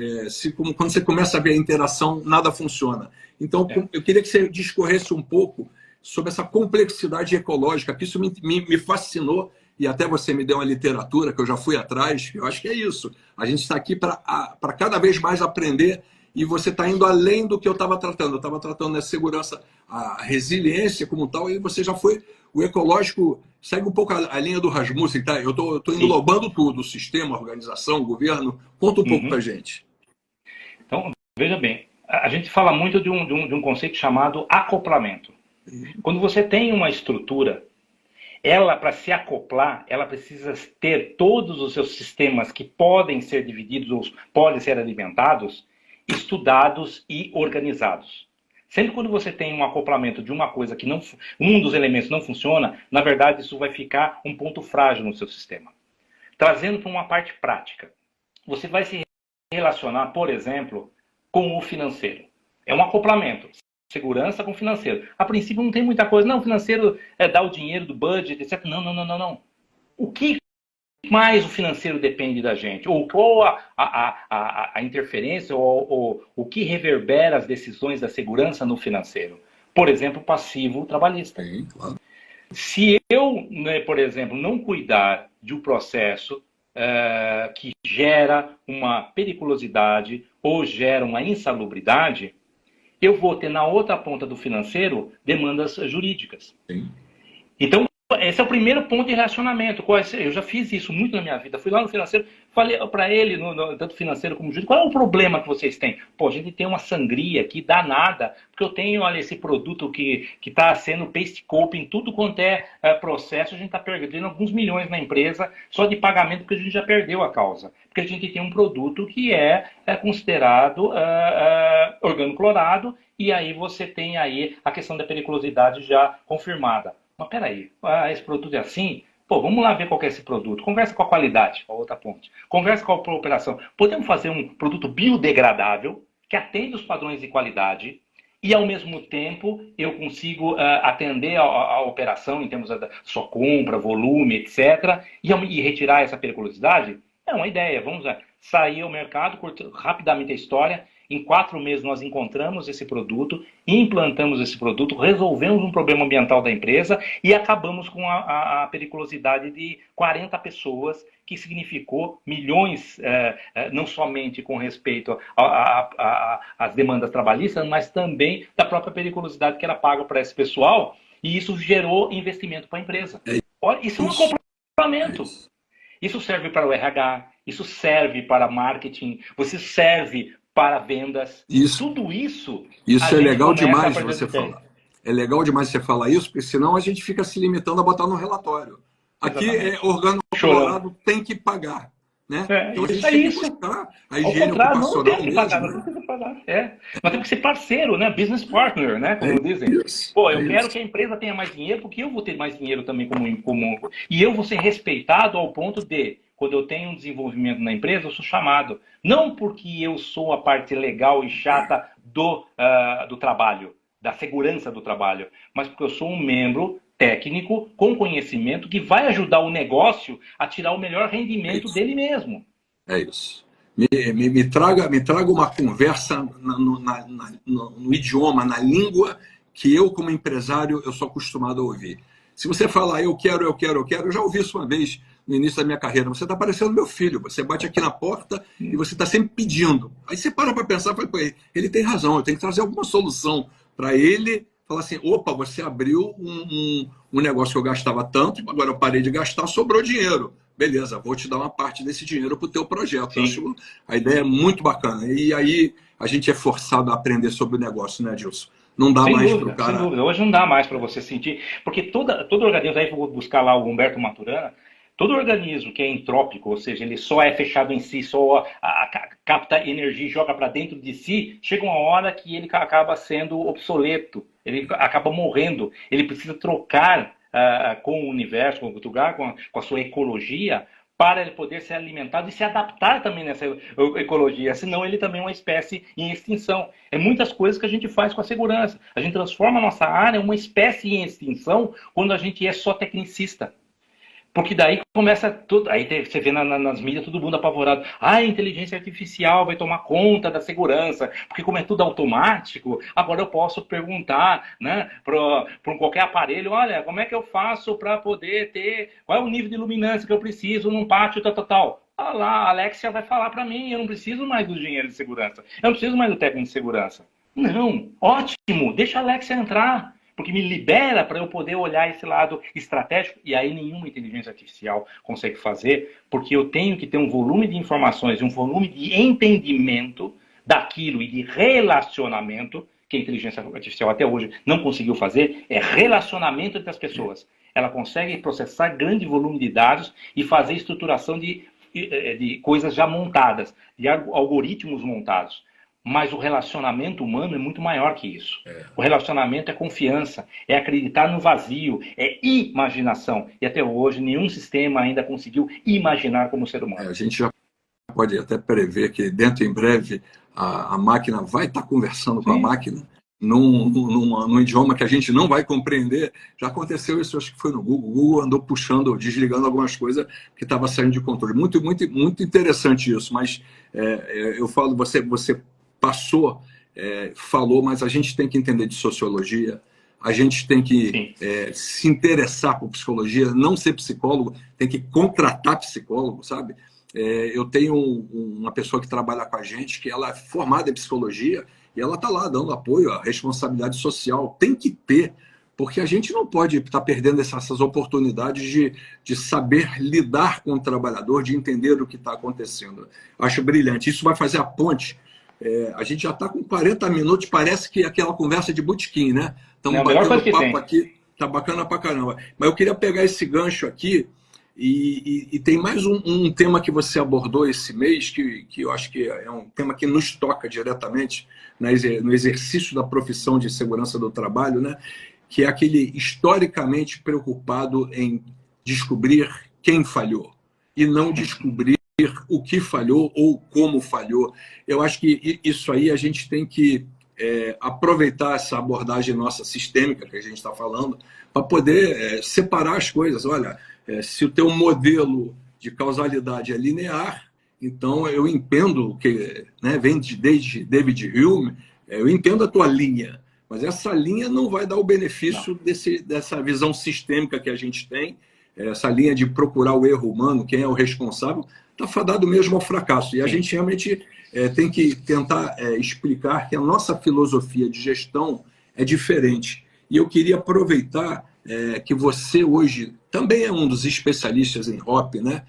quando você começa a ver a interação, nada funciona. Então, eu queria que você discorresse um pouco sobre essa complexidade ecológica, que isso me fascinou, e até você me deu uma literatura que eu já fui atrás. Eu acho que é isso. A gente está aqui para cada vez mais aprender, e você está indo além do que eu estava tratando. Eu estava tratando da segurança, a resiliência como tal, e você já foi. O ecológico segue um pouco a linha do Rasmussen, tá? Eu estou englobando tudo, o sistema, a organização, o governo. Conta um pouco para a gente. Então, veja bem, a gente fala muito de um conceito chamado acoplamento. Quando você tem uma estrutura, ela, para se acoplar, ela precisa ter todos os seus sistemas que podem ser divididos ou podem ser alimentados, estudados e organizados. Sempre quando você tem um acoplamento de uma coisa que um dos elementos não funciona, na verdade isso vai ficar um ponto frágil no seu sistema. Trazendo para uma parte prática, você vai se relacionar, por exemplo, com o financeiro. É um acoplamento. Segurança com financeiro. A princípio não tem muita coisa. Não, o financeiro dar o dinheiro do budget, etc. Não. O que mais o financeiro depende da gente? Ou qual a interferência ou o que reverbera as decisões da segurança no financeiro? Por exemplo, passivo trabalhista. Sim, claro. Se eu, por exemplo, não cuidar de um processo que gera uma periculosidade ou gera uma insalubridade, eu vou ter na outra ponta do financeiro demandas jurídicas. Sim. Então, esse é o primeiro ponto de relacionamento. Eu já fiz isso muito na minha vida. Fui lá no financeiro, falei para ele, tanto financeiro como jurídico, qual é o problema que vocês têm? Pô, a gente tem uma sangria aqui danada, porque eu tenho, olha, esse produto que está sendo paste copy em tudo quanto processo, a gente está perdendo alguns milhões na empresa só de pagamento, porque a gente já perdeu a causa. Porque a gente tem um produto que é considerado organoclorado, e aí você tem aí a questão da periculosidade já confirmada. Mas peraí, esse produto é assim? Pô, vamos lá ver qual que é esse produto. Conversa com a qualidade, a outra ponte. Conversa com a operação. Podemos fazer um produto biodegradável que atende os padrões de qualidade e, ao mesmo tempo, eu consigo atender a operação em termos da sua compra, volume, etc. E retirar essa periculosidade? É uma ideia. Vamos sair ao mercado, rapidamente a história. Em 4 meses nós encontramos esse produto, implantamos esse produto, resolvemos um problema ambiental da empresa e acabamos com a periculosidade de 40 pessoas, que significou milhões, não somente com respeito às demandas trabalhistas, mas também da própria periculosidade que era paga para esse pessoal, e isso gerou investimento para a empresa. Olha, isso é um complemento. Isso serve para o RH, isso serve para marketing, você serve para vendas. Tudo isso. Isso é legal demais você falar. É legal demais você falar isso, porque senão a gente fica se limitando a botar no relatório. Aqui organoclorado tem que pagar. Né? Então a gente tem que buscar a higiene ocupacional mesmo. Não tem que pagar. Nós temos que ser parceiro, né? Business partner, né? Como dizem. Pô, eu quero que a empresa tenha mais dinheiro, porque eu vou ter mais dinheiro também como. E eu vou ser respeitado ao ponto de, quando eu tenho um desenvolvimento na empresa, eu sou chamado. Não porque eu sou a parte legal e chata do trabalho, da segurança do trabalho, mas porque eu sou um membro técnico com conhecimento que vai ajudar o negócio a tirar o melhor rendimento dele mesmo. É isso. Me traga uma conversa no idioma, na língua que eu, como empresário, eu sou acostumado a ouvir. Se você falar eu quero, eu já ouvi isso uma vez no início da minha carreira. Você está parecendo meu filho. Você bate aqui na porta e você está sempre pedindo. Aí você para pensar, ele tem razão, eu tenho que trazer alguma solução para ele. Falar assim, opa, você abriu um negócio que eu gastava tanto, agora eu parei de gastar, sobrou dinheiro. Beleza, vou te dar uma parte desse dinheiro para o teu projeto. Eu acho a ideia é muito bacana. E aí a gente é forçado a aprender sobre o negócio, né, Gilson? Não dá mais para o cara. Sem dúvida, hoje não dá mais para você sentir. Porque todo organismo, aí eu vou buscar lá o Humberto Maturana, todo organismo que é entrópico, ou seja, ele só é fechado em si, só capta energia e joga para dentro de si, chega uma hora que ele acaba sendo obsoleto, ele acaba morrendo, ele precisa trocar com o universo, com o lugar, com a sua ecologia, para ele poder ser alimentado e se adaptar também nessa ecologia, senão ele também é uma espécie em extinção. É muitas coisas que a gente faz com a segurança. A gente transforma a nossa área em uma espécie em extinção quando a gente é só tecnicista. Porque daí começa tudo. Aí você vê nas mídias todo mundo apavorado. A inteligência artificial vai tomar conta da segurança. Porque como é tudo automático, agora eu posso perguntar, né, para qualquer aparelho, olha, como é que eu faço para poder ter. Qual é o nível de luminância que eu preciso num pátio, tal. Ah lá, a Alexia vai falar para mim, eu não preciso mais do engenheiro de segurança. Eu não preciso mais do técnico de segurança. Não, ótimo, deixa a Alexia entrar. Porque me libera para eu poder olhar esse lado estratégico, e aí nenhuma inteligência artificial consegue fazer, porque eu tenho que ter um volume de informações, um volume de entendimento daquilo e de relacionamento, que a inteligência artificial até hoje não conseguiu fazer, é relacionamento entre as pessoas. Ela consegue processar grande volume de dados e fazer estruturação de coisas já montadas, de algoritmos montados. Mas o relacionamento humano é muito maior que isso. O relacionamento é confiança, é acreditar no vazio, é imaginação. E até hoje nenhum sistema ainda conseguiu imaginar como ser humano. A gente já pode até prever que dentro em breve a máquina vai estar conversando com a máquina num idioma que a gente não vai compreender. Já aconteceu isso, acho que foi no Google. O Google andou puxando, desligando algumas coisas que estava saindo de controle. Muito interessante isso. Mas eu falo, você passou, falou, mas a gente tem que entender de sociologia, a gente tem que se interessar por psicologia, não ser psicólogo, tem que contratar psicólogo, sabe? Eu tenho uma pessoa que trabalha com a gente, que ela é formada em psicologia, e ela está lá dando apoio à responsabilidade social. Tem que ter, porque a gente não pode estar perdendo essas oportunidades de saber lidar com o trabalhador, de entender o que está acontecendo. Acho brilhante. Isso vai fazer a ponte. A gente já está com 40 minutos, parece que aquela conversa de botequim, né? Estamos batendo papo aqui, tá bacana pra caramba. Mas eu queria pegar esse gancho aqui e tem mais um tema que você abordou esse mês, que eu acho que é um tema que nos toca diretamente no exercício da profissão de segurança do trabalho, né? Que é aquele historicamente preocupado em descobrir quem falhou e não descobrir o que falhou ou como falhou. Eu acho que isso aí a gente tem que aproveitar essa abordagem nossa sistêmica que a gente está falando para poder separar as coisas. Olha, se o teu modelo de causalidade é linear, então eu entendo que, né, vem desde David Hume, eu entendo a tua linha, mas essa linha não vai dar o benefício dessa visão sistêmica que a gente tem, essa linha de procurar o erro humano, quem é o responsável, está fadado mesmo ao fracasso. E a gente realmente tem que tentar explicar que a nossa filosofia de gestão é diferente. E eu queria aproveitar que você hoje também é um dos especialistas em HOP, né?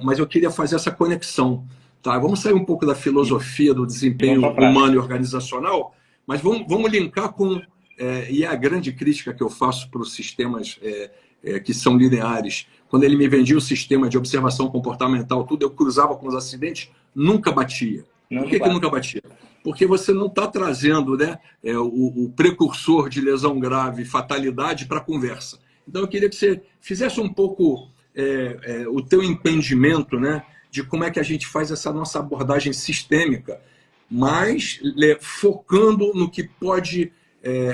Mas eu queria fazer essa conexão. Tá? Vamos sair um pouco da filosofia do desempenho humano e organizacional, mas vamos linkar com... e é a grande crítica que eu faço para os sistemas que são lineares. Quando ele me vendia o sistema de observação comportamental, tudo, eu cruzava com os acidentes, nunca batia. Por que nunca batia? Porque você não está trazendo, né, o precursor de lesão grave, fatalidade, para a conversa. Então, eu queria que você fizesse um pouco o teu entendimento, né, de como é que a gente faz essa nossa abordagem sistêmica, mas focando no que pode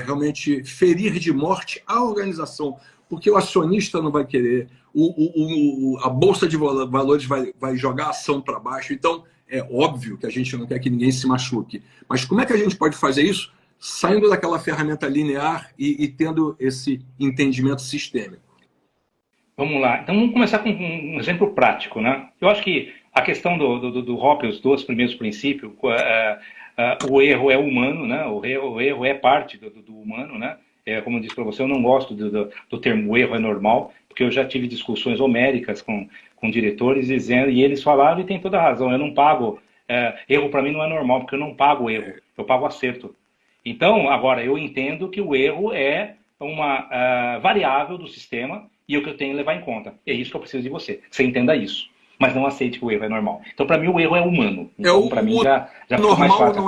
realmente ferir de morte a organização. Porque o acionista não vai querer, a Bolsa de Valores vai jogar a ação para baixo. Então, é óbvio que a gente não quer que ninguém se machuque. Mas como é que a gente pode fazer isso saindo daquela ferramenta linear e tendo esse entendimento sistêmico? Vamos lá. Então, vamos começar com um exemplo prático, né? Eu acho que a questão do HOP, os dois primeiros princípios, o erro é humano, né? O erro é parte do humano, né? Como eu disse para você, eu não gosto do termo erro é normal, porque eu já tive discussões homéricas com diretores dizendo, e eles falaram, e tem toda a razão, eu não pago, erro para mim não é normal, porque eu não pago erro, eu pago acerto. Então, agora, eu entendo que o erro é uma variável do sistema e o que eu tenho que levar em conta. É isso que eu preciso de você, que você entenda isso. Mas não aceite que o erro é normal. Então, para mim, o erro é humano. Então, para mim, já ficou mais fácil.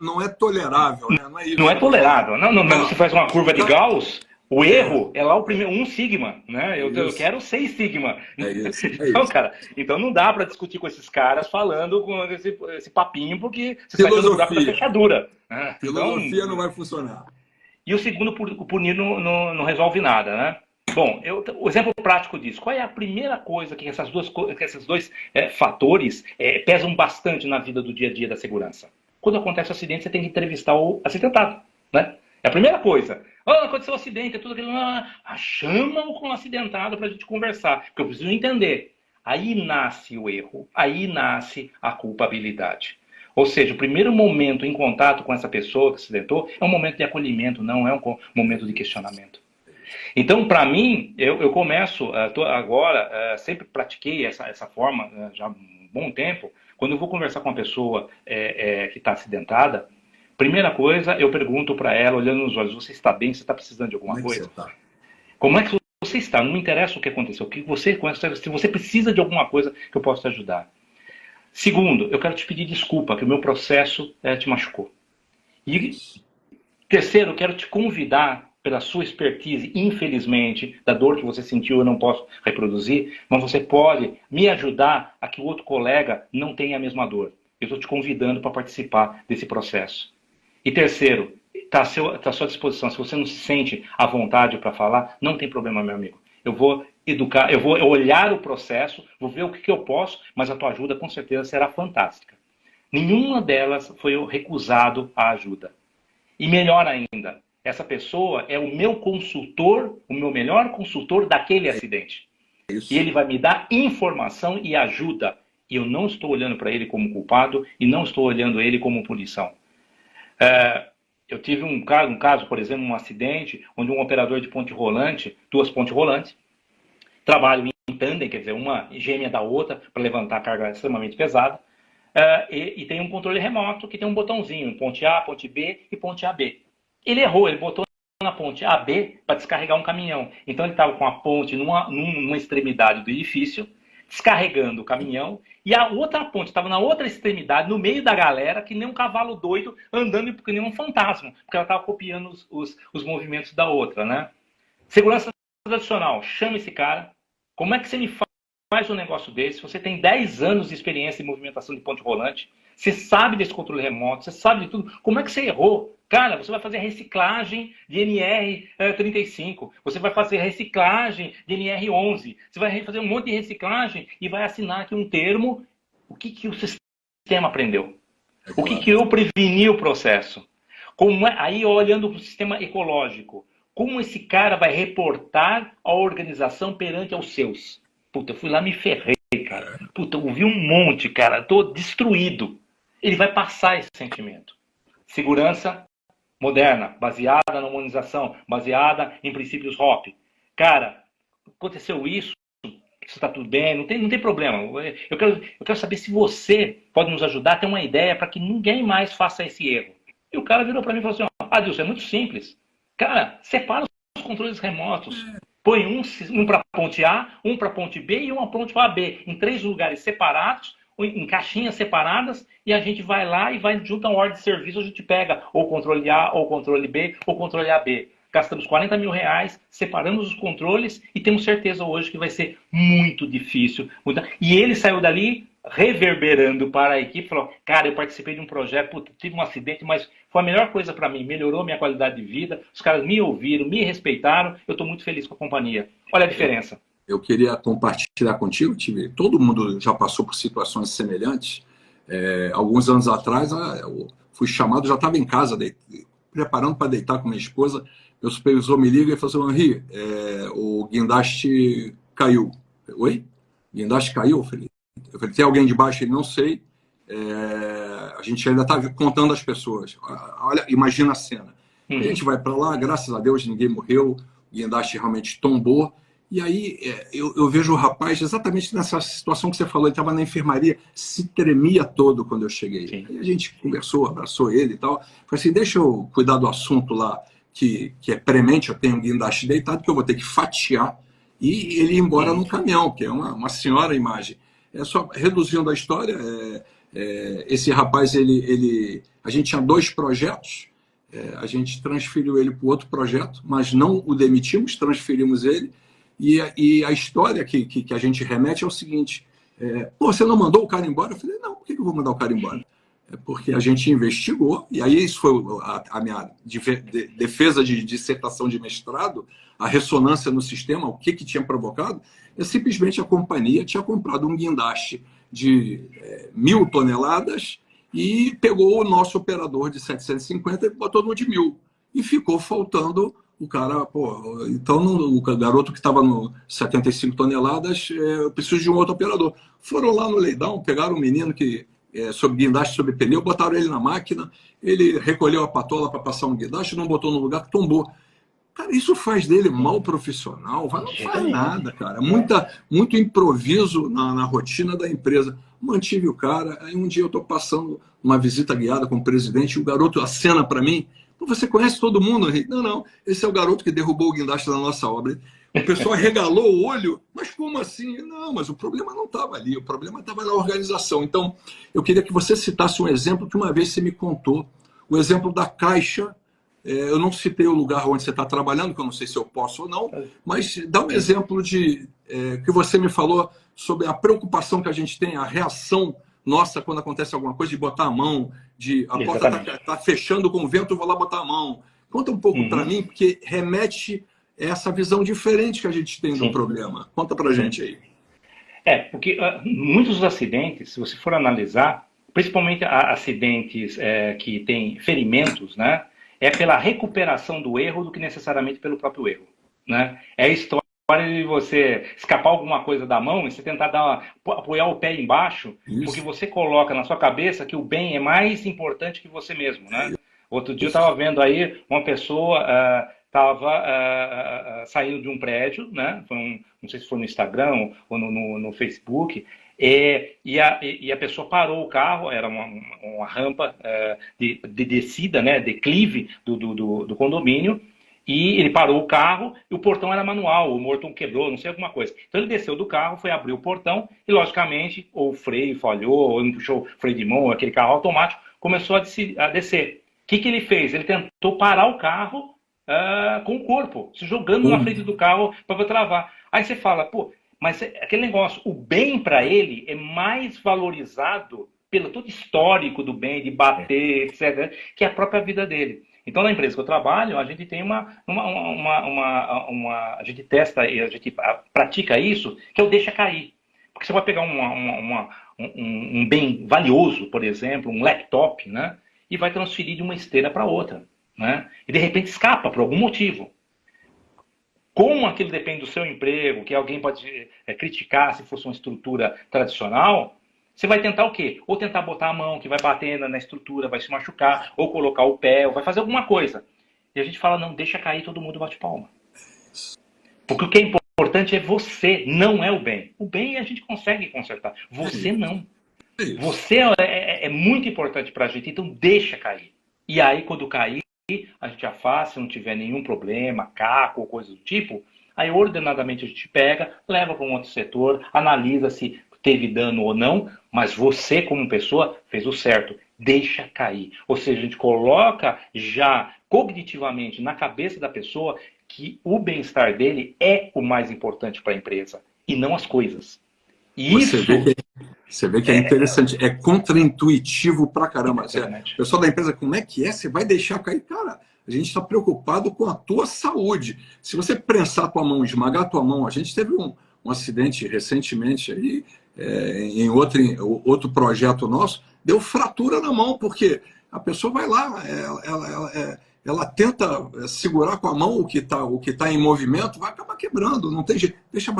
Não é tolerável, né? Não é isso. Não é tolerável. Não. Você faz uma curva de Gauss, o erro é lá o primeiro, 1 sigma, né? Eu quero 6 sigma. Então, cara, então não dá para discutir com esses caras falando com esse papinho, porque você sai do buraco da fechadura. Né? Filosofia não vai funcionar. E o segundo, punir não resolve nada, né? Bom, o exemplo prático disso. Qual é a primeira coisa que esses dois fatores pesam bastante na vida do dia a dia da segurança? Quando acontece um acidente, você tem que entrevistar o acidentado, né? É a primeira coisa. Aconteceu um acidente, tudo aquilo. Chama-o com o acidentado para a gente conversar, porque eu preciso entender. Aí nasce o erro, aí nasce a culpabilidade. Ou seja, o primeiro momento em contato com essa pessoa que acidentou é um momento de acolhimento, não é um momento de questionamento. Então, para mim, eu começo, agora, sempre pratiquei essa forma já há um bom tempo. Quando eu vou conversar com uma pessoa que está acidentada, primeira coisa, eu pergunto para ela, olhando nos olhos, você está bem? Você está precisando de alguma coisa? Como é que você está? Não me interessa o que aconteceu. Se você precisa de alguma coisa que eu possa te ajudar. Segundo, eu quero te pedir desculpa, que o meu processo te machucou. E terceiro, eu quero te convidar, pela sua expertise, infelizmente, da dor que você sentiu, eu não posso reproduzir, mas você pode me ajudar a que o outro colega não tenha a mesma dor. Eu estou te convidando para participar desse processo. E terceiro, está à sua disposição. Se você não se sente à vontade para falar, não tem problema, meu amigo. Eu vou educar, eu vou olhar o processo, vou ver o que eu posso, mas a tua ajuda com certeza será fantástica. Nenhuma delas foi recusado a ajuda. E melhor ainda, essa pessoa é o meu consultor, o meu melhor consultor daquele acidente. Isso. E ele vai me dar informação e ajuda. E eu não estou olhando para ele como culpado e não estou olhando ele como punição. Eu tive um caso, por exemplo, um acidente, onde um operador de ponte rolante, duas pontes rolantes, trabalham em tandem, quer dizer, uma gêmea da outra, para levantar carga extremamente pesada, e tem um controle remoto que tem um botãozinho, ponte A, ponte B e ponte AB. Ele errou, ele botou na ponte AB para descarregar um caminhão. Então ele estava com a ponte numa extremidade do edifício, descarregando o caminhão, e a outra ponte estava na outra extremidade, no meio da galera, que nem um cavalo doido, andando que nem um fantasma, porque ela estava copiando os movimentos da outra, né? Segurança tradicional, chama esse cara. Como é que você me faz um negócio desse? Você tem 10 anos de experiência em movimentação de ponte rolante, você sabe desse controle remoto, você sabe de tudo. Como é que você errou? Cara, você vai fazer reciclagem de NR35, você vai fazer reciclagem de NR11, você vai fazer um monte de reciclagem e vai assinar aqui um termo. O que o sistema aprendeu? O que eu preveni o processo? Aí, olhando para o sistema ecológico, como esse cara vai reportar a organização perante aos seus? Puta, eu fui lá e me ferrei, cara. Puta, eu ouvi um monte, cara. Tô destruído. Ele vai passar esse sentimento. Segurança moderna, baseada na humanização, baseada em princípios HOP. Cara, aconteceu isso, está tudo bem, não tem problema. Eu quero saber se você pode nos ajudar a ter uma ideia para que ninguém mais faça esse erro. E o cara virou para mim e falou assim, Adilson, é muito simples. Cara, separa os controles remotos. Põe um para ponte A, um para ponte B e uma ponte para AB, em 3 lugares separados, em caixinhas separadas, e a gente vai lá e vai junto a uma ordem de serviço, a gente pega ou controle A, ou controle B, ou controle AB. Gastamos 40 mil reais, separamos os controles e temos certeza hoje que vai ser muito difícil. E ele saiu dali reverberando para a equipe, falou, cara, eu participei de um projeto, tive um acidente, mas foi a melhor coisa para mim, melhorou minha qualidade de vida, os caras me ouviram, me respeitaram, eu estou muito feliz com a companhia. Olha a diferença. Eu queria compartilhar contigo, todo mundo já passou por situações semelhantes. Alguns anos atrás, eu fui chamado, já estava em casa, preparando para deitar com minha esposa, meu supervisor me liga e falou assim, Henri, o guindaste caiu. Oi? Guindaste caiu? Eu falei, tem alguém debaixo? Ele, não sei. A gente ainda está contando as pessoas. Olha, imagina a cena. A gente vai para lá, graças a Deus ninguém morreu, o guindaste realmente tombou. E aí eu vejo o rapaz exatamente nessa situação que você falou, ele estava na enfermaria, se tremia todo quando eu cheguei. Sim. Aí a gente conversou, abraçou ele e tal. Falei assim, deixa eu cuidar do assunto lá, que é premente, eu tenho um guindaste deitado, que eu vou ter que fatiar e ele ir embora no caminhão, que é uma senhora imagem. Só reduzindo a história, esse rapaz, a gente tinha 2 projetos, a gente transferiu ele para outro projeto, mas não o demitimos, transferimos ele. E a história que a gente remete é o seguinte, pô, você não mandou o cara embora? Eu falei, não, por que eu vou mandar o cara embora? Porque a gente investigou, e aí isso foi a minha defesa de dissertação de mestrado, a ressonância no sistema, o que tinha provocado, simplesmente a companhia tinha comprado um guindaste de 1.000 toneladas e pegou o nosso operador de 750 e botou no de 1.000. E ficou faltando o cara, pô, então o garoto que estava no 75 toneladas, eu preciso de um outro operador. Foram lá no leilão, pegaram um menino que sobre guindaste, sobre pneu, botaram ele na máquina, ele recolheu a patola para passar um guindaste, não botou no lugar, tombou. Cara, isso faz dele mal profissional? Não faz nada, cara. Muito improviso na rotina da empresa. Mantive o cara, aí um dia eu estou passando uma visita guiada com o presidente, e o garoto acena para mim, você conhece todo mundo? Não, esse é o garoto que derrubou o guindaste da nossa obra. O pessoal regalou o olho, mas como assim? Não, mas o problema não estava ali, o problema estava na organização. Então, eu queria que você citasse um exemplo que uma vez você me contou, o exemplo da Caixa. Eu não citei o lugar onde você está trabalhando, que eu não sei se eu posso ou não, mas dá um exemplo que você me falou sobre a preocupação que a gente tem, a reação nossa quando acontece alguma coisa, de botar a mão, a porta está fechando com o vento, eu vou lá botar a mão. Conta um pouco para mim, porque remete essa visão diferente que a gente tem do problema. Conta para a gente aí. Porque muitos dos acidentes, se você for analisar, principalmente acidentes que têm ferimentos, né, é pela recuperação do erro do que necessariamente pelo próprio erro, né? É a história de você escapar alguma coisa da mão e você tentar apoiar o pé embaixo, porque você coloca na sua cabeça que o bem é mais importante que você mesmo, né? Outro dia eu estava vendo aí uma pessoa estava saindo de um prédio, né? Não sei se foi no Instagram ou no Facebook, e a pessoa parou o carro, era uma rampa de descida, né? Declive do condomínio. E ele parou o carro e o portão era manual, o motor quebrou, não sei, alguma coisa. Então ele desceu do carro, foi abrir o portão e, logicamente, ou o freio falhou, ou não puxou o freio de mão, aquele carro automático, começou a descer. O que ele fez? Ele tentou parar o carro com o corpo, se jogando na frente do carro para travar. Aí você fala, pô, mas aquele negócio, o bem para ele é mais valorizado pelo todo histórico do bem, de bater, etc., que a própria vida dele. Então, na empresa que eu trabalho, a gente tem a gente testa e a gente pratica isso, que é o deixa cair. Porque você vai pegar um bem valioso, por exemplo, um laptop, né? E vai transferir de uma esteira para outra, né? E de repente escapa por algum motivo. Como aquilo depende do seu emprego, que alguém pode criticar se fosse uma estrutura tradicional, você vai tentar o quê? Ou tentar botar a mão, que vai bater na estrutura, vai se machucar, ou colocar o pé, ou vai fazer alguma coisa. E a gente fala, não, deixa cair, todo mundo bate palma. Porque o que é importante é você, não é o bem. O bem a gente consegue consertar, você não. Você é muito importante pra gente, então deixa cair. E aí, quando cair, a gente afasta, se não tiver nenhum problema, caco ou coisa do tipo, aí ordenadamente a gente pega, leva para um outro setor, analisa se teve dano ou não, mas você, como pessoa, fez o certo. Deixa cair. Ou seja, a gente coloca já cognitivamente na cabeça da pessoa que o bem-estar dele é o mais importante para a empresa e não as coisas. E você vê que é interessante, é contraintuitivo pra caramba. O pessoal da empresa, como é que é? Você vai deixar cair? Cara, a gente está preocupado com a tua saúde. Se você prensar a tua mão, esmagar a tua mão, a gente teve um acidente recentemente aí, em outro projeto nosso, deu fratura na mão, porque a pessoa vai lá, ela tenta segurar com a mão o que tá em movimento, vai acabar quebrando, não tem jeito. Deixa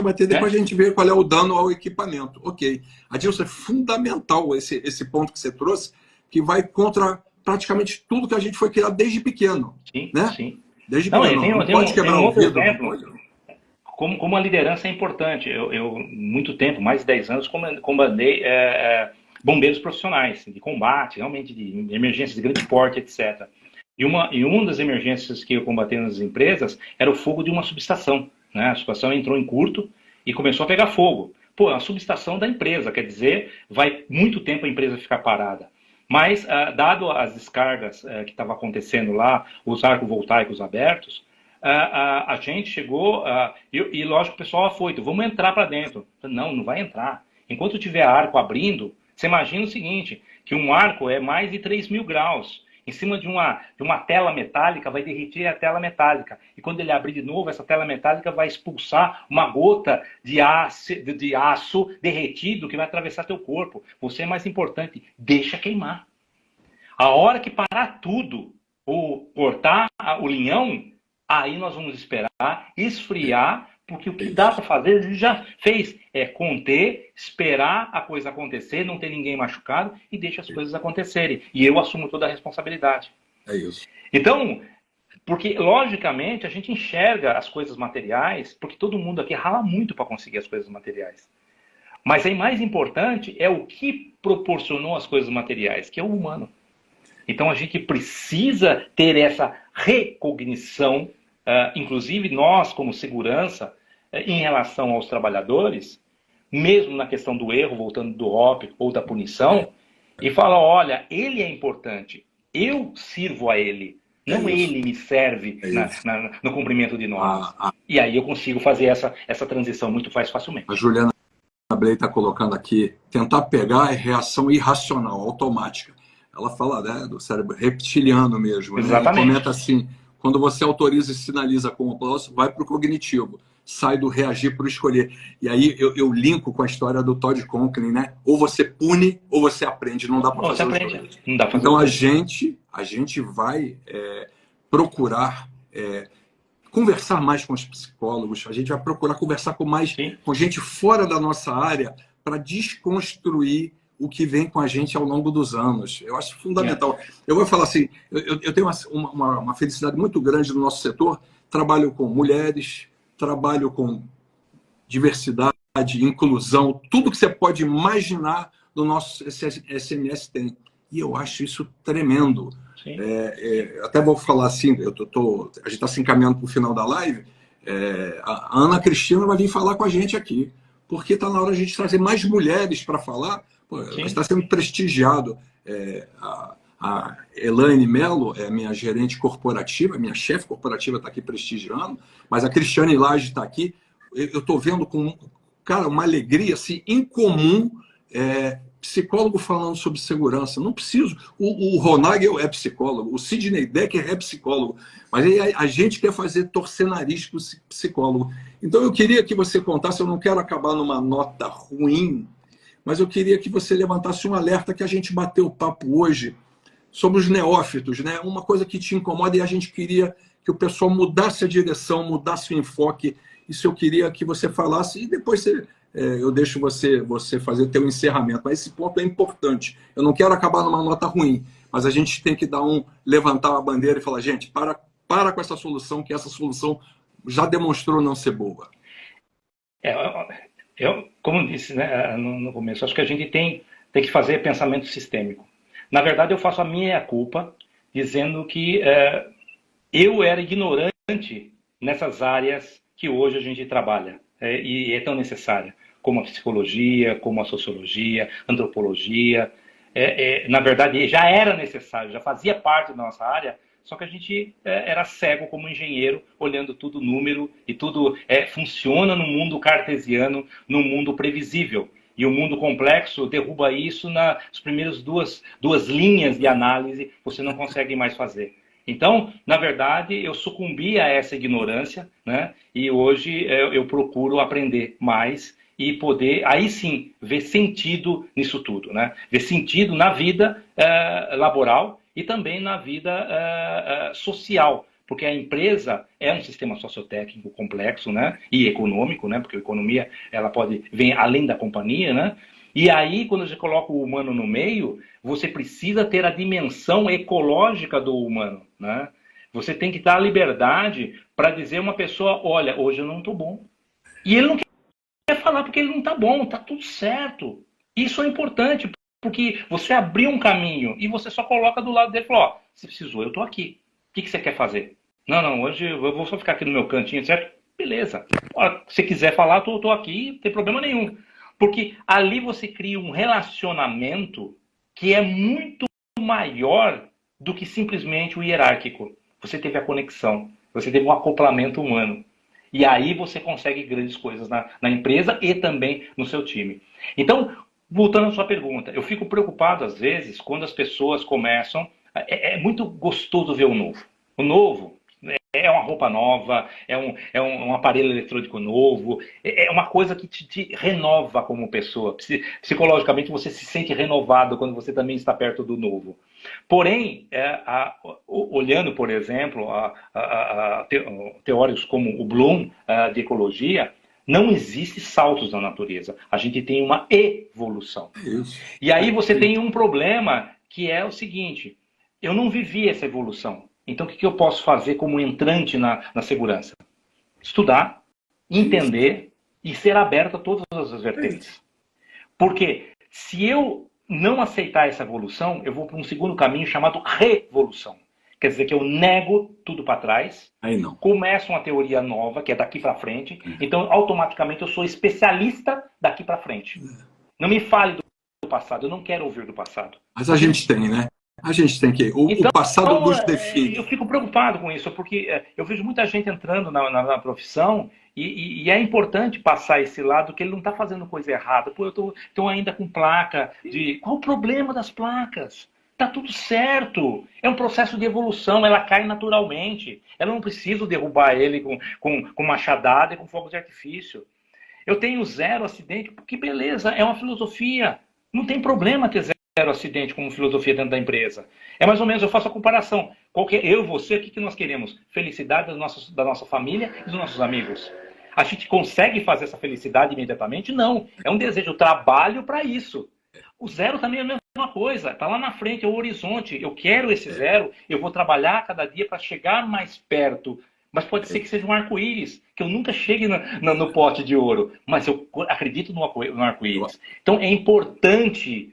bater, depois a gente vê qual é o dano ao equipamento. Ok. Adilson, é fundamental esse ponto que você trouxe, que vai contra praticamente tudo que a gente foi criado desde pequeno. Sim, né? sim. Desde pequeno. Não pode quebrar o vidro, não pode. Como a liderança é importante. Eu muito tempo, mais de 10 anos, comandei bombeiros profissionais, de combate, realmente de emergências de grande porte, etc. E uma das emergências que eu combatei nas empresas era o fogo de uma subestação. Né? A subestação entrou em curto e começou a pegar fogo. Pô, é uma subestação da empresa, quer dizer, vai muito tempo a empresa ficar parada. Mas, dado as descargas que estavam acontecendo lá, os arcos voltaicos abertos, a gente chegou, e lógico, o pessoal afoito, vamos entrar para dentro. Não vai entrar. Enquanto tiver arco abrindo, você imagina o seguinte, que um arco é mais de 3.000 graus. Em cima de uma tela metálica, vai derreter a tela metálica. E quando ele abrir de novo, essa tela metálica vai expulsar uma gota de aço derretido que vai atravessar teu corpo. Você é mais importante, deixa queimar. A hora que parar tudo, ou cortar o linhão, aí nós vamos esperar, esfriar, porque o que dá para fazer, a gente já fez. É conter, esperar a coisa acontecer, não ter ninguém machucado e deixa as coisas acontecerem. E eu assumo toda a responsabilidade. É isso. Então, porque logicamente a gente enxerga as coisas materiais, porque todo mundo aqui rala muito para conseguir as coisas materiais. Mas aí mais importante é o que proporcionou as coisas materiais, que é o humano. Então a gente precisa ter essa recognição, inclusive nós como segurança, em relação aos trabalhadores, mesmo na questão do erro, voltando do ROP ou da punição, e falar, olha, ele é importante, eu sirvo a ele, não ele me serve no cumprimento de normas. E aí eu consigo fazer essa transição muito mais facilmente. A Juliana Bley está colocando aqui, tentar pegar é reação irracional, automática. Ela fala, né, do cérebro reptiliano mesmo. Exatamente. Né? Comenta assim, quando você autoriza e sinaliza com o aplauso, vai para o cognitivo. Sai do reagir para o escolher. E aí eu linko com a história do Todd Conklin, né? Ou você pune, ou você aprende. Não dá para fazer os dois. Então a gente vai procurar conversar mais com os psicólogos, a gente vai procurar conversar com gente fora da nossa área para desconstruir o que vem com a gente ao longo dos anos. Eu acho fundamental. Eu vou falar assim, eu tenho uma felicidade muito grande no nosso setor, trabalho com mulheres, trabalho com diversidade, inclusão, tudo que você pode imaginar do nosso SMS tem. E eu acho isso tremendo. Até vou falar assim, a gente está se encaminhando para o final da live, a Ana Cristina vai vir falar com a gente aqui, porque está na hora de a gente trazer mais mulheres para falar. Pô, está sendo prestigiado. A Elaine Mello é minha gerente corporativa, minha chefe corporativa está aqui prestigiando, mas a Cristiane Lage está aqui. Eu estou vendo com, cara, uma alegria assim, incomum, psicólogo falando sobre segurança. Não preciso. O Ronagel é psicólogo, o Sidney Decker é psicólogo, mas a gente quer fazer torcer nariz para o psicólogo. Então eu queria que você contasse, eu não quero acabar numa nota ruim, mas eu queria que você levantasse um alerta que a gente bateu o papo hoje sobre os neófitos, né? Uma coisa que te incomoda e a gente queria que o pessoal mudasse a direção, mudasse o enfoque. Isso eu queria que você falasse e depois eu deixo você fazer teu encerramento. Mas esse ponto é importante. Eu não quero acabar numa nota ruim, mas a gente tem que levantar a bandeira e falar, gente, para com essa solução, que essa solução já demonstrou não ser boa. Como disse, né, no começo, acho que a gente tem que fazer pensamento sistêmico. Na verdade, eu faço a minha culpa dizendo que eu era ignorante nessas áreas que hoje a gente trabalha e é tão necessária, como a psicologia, como a sociologia, antropologia. Na verdade, já era necessário, já fazia parte da nossa área, só que a gente era cego como engenheiro, olhando tudo número, e tudo funciona no mundo cartesiano, no mundo previsível. E o mundo complexo derruba isso nas primeiras duas linhas de análise, você não consegue mais fazer. Então, na verdade, eu sucumbi a essa ignorância, né? E hoje eu procuro aprender mais e poder, aí sim, ver sentido nisso tudo, né? Ver sentido na vida laboral e também na vida social, porque a empresa é um sistema sociotécnico complexo, né? E econômico, né? Porque a economia ela pode vir além da companhia, né? E aí, quando você coloca o humano no meio, você precisa ter a dimensão ecológica do humano, né? Você tem que dar a liberdade para dizer a uma pessoa, olha, hoje eu não estou bom. E ele não quer falar porque ele não está bom, está tudo certo. Isso é importante, porque você abriu um caminho e você só coloca do lado dele e fala, ó, se precisou, eu estou aqui. O que você quer fazer? Não, hoje eu vou só ficar aqui no meu cantinho, certo? Beleza. Ó, se quiser falar, eu estou aqui, não tem problema nenhum. Porque ali você cria um relacionamento que é muito maior do que simplesmente o hierárquico. Você teve a conexão, você teve um acoplamento humano. E aí você consegue grandes coisas na empresa e também no seu time. Então, voltando à sua pergunta, eu fico preocupado às vezes quando as pessoas começam... É muito gostoso ver o novo. O novo é uma roupa nova, é um aparelho eletrônico novo, é uma coisa que te renova como pessoa. Psicologicamente você se sente renovado quando você também está perto do novo. Porém, olhando, por exemplo, teóricos como o Bloom, de ecologia, não existe saltos na natureza. A gente tem uma evolução. E aí você tem um problema que é o seguinte, eu não vivi essa evolução. Então, o que eu posso fazer como entrante na segurança? Estudar, entender e ser aberto a todas as vertentes. Porque se eu não aceitar essa evolução, eu vou para um segundo caminho chamado revolução. Quer dizer que eu nego tudo para trás, começo uma teoria nova, que é daqui para frente, então automaticamente eu sou especialista daqui para frente. Não me fale do passado, eu não quero ouvir do passado. Mas a gente tem, né? A gente tem que... O passado nos define. Eu fico preocupado com isso, porque eu vejo muita gente entrando na profissão e é importante passar esse lado que ele não está fazendo coisa errada. Pô, eu estou ainda com placa de... Qual o problema das placas? Está tudo certo. É um processo de evolução, ela cai naturalmente. Eu não preciso derrubar ele com machadada e com fogo de artifício. Eu tenho 0 acidente, porque beleza, é uma filosofia. Não tem problema ter 0 acidente como filosofia dentro da empresa. É mais ou menos, eu faço a comparação. Eu e você, o que nós queremos? Felicidade da nossa família e dos nossos amigos. A gente consegue fazer essa felicidade imediatamente? Não. É um desejo, eu trabalho para isso. O zero também é a mesma coisa, está lá na frente, é o horizonte. Eu quero esse zero, eu vou trabalhar cada dia para chegar mais perto. Mas pode ser que seja um arco-íris, que eu nunca chegue no pote de ouro, mas eu acredito no arco-íris. Então é importante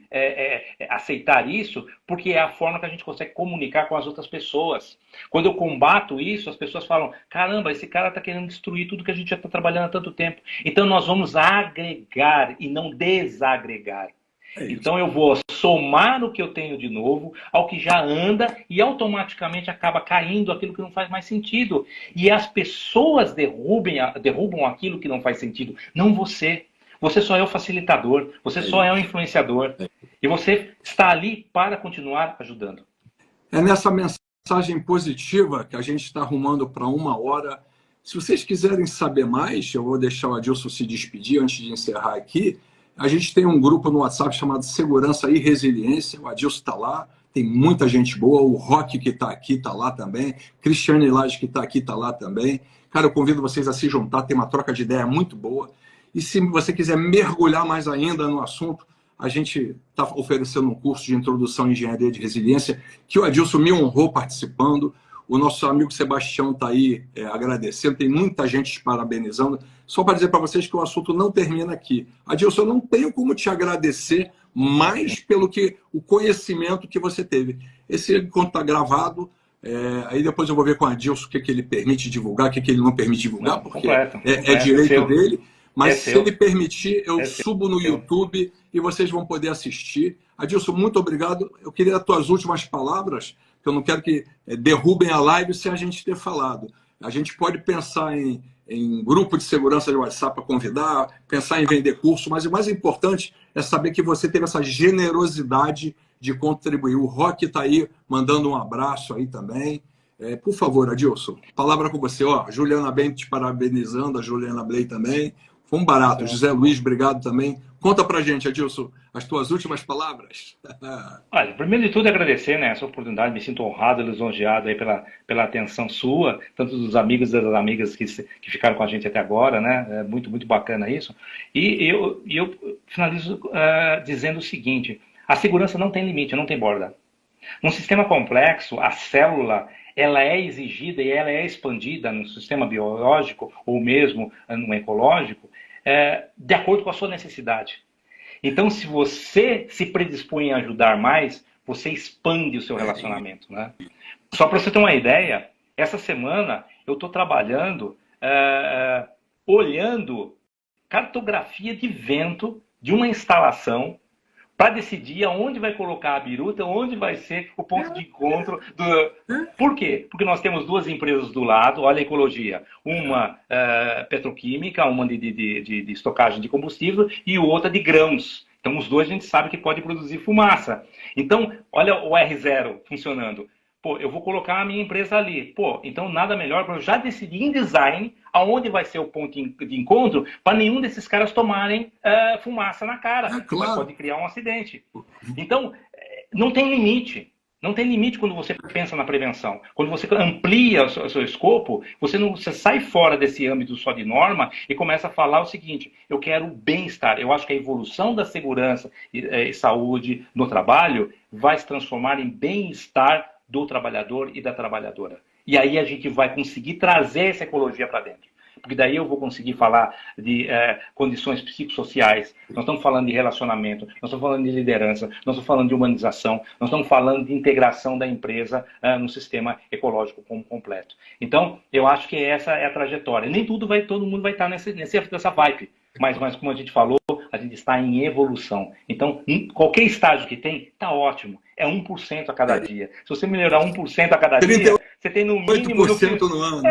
aceitar isso, porque é a forma que a gente consegue comunicar com as outras pessoas. Quando eu combato isso, as pessoas falam: caramba, esse cara está querendo destruir tudo que a gente já está trabalhando há tanto tempo. Então nós vamos agregar e não desagregar. Então eu vou somar o que eu tenho de novo ao que já anda e automaticamente acaba caindo aquilo que não faz mais sentido. E as pessoas derrubam aquilo que não faz sentido, não você. Você só é o facilitador, você só é o influenciador. E você está ali para continuar ajudando. É nessa mensagem positiva que a gente está arrumando para 1 hora. Se vocês quiserem saber mais, eu vou deixar o Adilson se despedir antes de encerrar aqui. A gente tem um grupo no WhatsApp chamado Segurança e Resiliência. O Adilson está lá, tem muita gente boa. O Rock, que está aqui, está lá também. Cristiane Lage, que está aqui, está lá também. Cara, eu convido vocês a se juntar, tem uma troca de ideia muito boa. E se você quiser mergulhar mais ainda no assunto, a gente está oferecendo um curso de introdução à engenharia de resiliência, que o Adilson me honrou participando. O nosso amigo Sebastião está aí agradecendo, tem muita gente te parabenizando. Só para dizer para vocês que o assunto não termina aqui. Adilson, eu não tenho como te agradecer mais pelo que o conhecimento que você teve. Esse encontro está gravado, aí depois eu vou ver com o Adilson o que ele permite divulgar, o que ele não permite divulgar, porque é direito dele. Mas se ele permitir, eu subo no YouTube e vocês vão poder assistir. Adilson, muito obrigado. Eu queria as tuas últimas palavras, que eu não quero que derrubem a live sem a gente ter falado. A gente pode pensar em grupo de segurança de WhatsApp para convidar, pensar em vender curso, mas o mais importante é saber que você teve essa generosidade de contribuir. O Rock está aí mandando um abraço aí também. Por favor, Adilson, palavra com você. Ó, Juliana Bem te parabenizando, a Juliana Bley também. Foi um barato. José Luiz, obrigado também. Conta pra gente, Adilson, as tuas últimas palavras. Olha, primeiro de tudo, agradecer, né, essa oportunidade. Me sinto honrado e lisonjeado aí pela atenção sua, tanto dos amigos e das amigas que ficaram com a gente até agora, né? É muito, muito bacana isso. E eu finalizo dizendo o seguinte: a segurança não tem limite, não tem borda. Num sistema complexo, a célula ela é exigida e ela é expandida no sistema biológico ou mesmo no ecológico de acordo com a sua necessidade. Então, se você se predispõe a ajudar mais, você expande o seu relacionamento, né? Só para você ter uma ideia, essa semana eu estou trabalhando olhando cartografia de vento de uma instalação para decidir aonde vai colocar a biruta, onde vai ser o ponto de encontro. Por quê? Porque nós temos duas empresas do lado, olha a ecologia, uma petroquímica, uma de estocagem de combustível e outra de grãos. Então os dois a gente sabe que pode produzir fumaça. Então, olha o R0 funcionando. Pô, eu vou colocar a minha empresa ali. Pô, então nada melhor para eu já decidir em design aonde vai ser o ponto de encontro para nenhum desses caras tomarem fumaça na cara. Claro. Pode criar um acidente. Então, não tem limite. Não tem limite quando você pensa na prevenção. Quando você amplia o seu escopo, você sai fora desse âmbito só de norma e começa a falar o seguinte: eu quero bem-estar. Eu acho que a evolução da segurança e saúde no trabalho vai se transformar em bem-estar do trabalhador e da trabalhadora. E aí a gente vai conseguir trazer essa ecologia para dentro. Porque daí eu vou conseguir falar de condições psicossociais, nós estamos falando de relacionamento, nós estamos falando de liderança, nós estamos falando de humanização, nós estamos falando de integração da empresa no sistema ecológico como completo. Então, eu acho que essa é a trajetória. Nem todo mundo vai estar nessa vibe. Mas como a gente falou, a gente está em evolução. Então, qualquer estágio que tem, está ótimo. É 1% a cada dia. Se você melhorar 1% a cada dia, você tem no mínimo... 8% no ano.